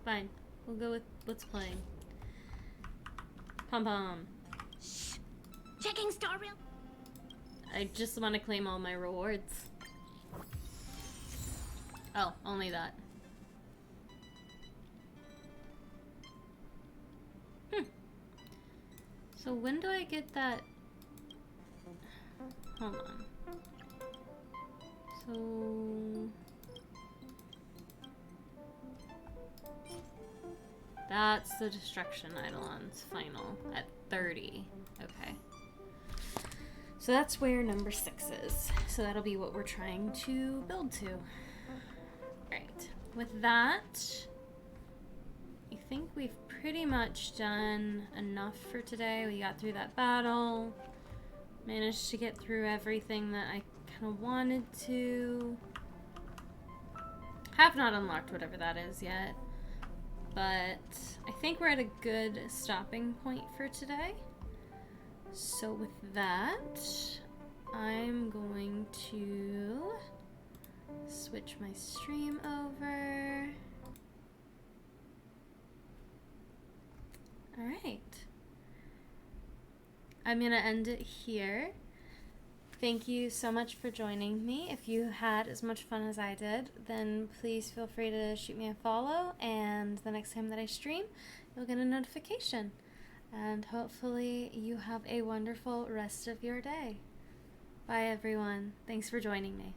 Fine. We'll go with what's playing. Pom Pom. Shh. Checking star rail. I just want to claim all my rewards. Oh, only that. So when do I get that? Hold on. So... That's the Destruction Eidolon's final at 30. Okay. So that's where number 6 is. So that'll be what we're trying to build to. Alright. With that, I think we've pretty much done enough for today. We got through that battle. Managed to get through everything that I kind of wanted to. Have not unlocked whatever that is yet. But I think we're at a good stopping point for today. So with that, I'm going to switch my stream over. Alright. I'm gonna end it here. Thank you so much for joining me. If you had as much fun as I did, then please feel free to shoot me a follow, and the next time that I stream, you'll get a notification. And hopefully you have a wonderful rest of your day. Bye everyone. Thanks for joining me.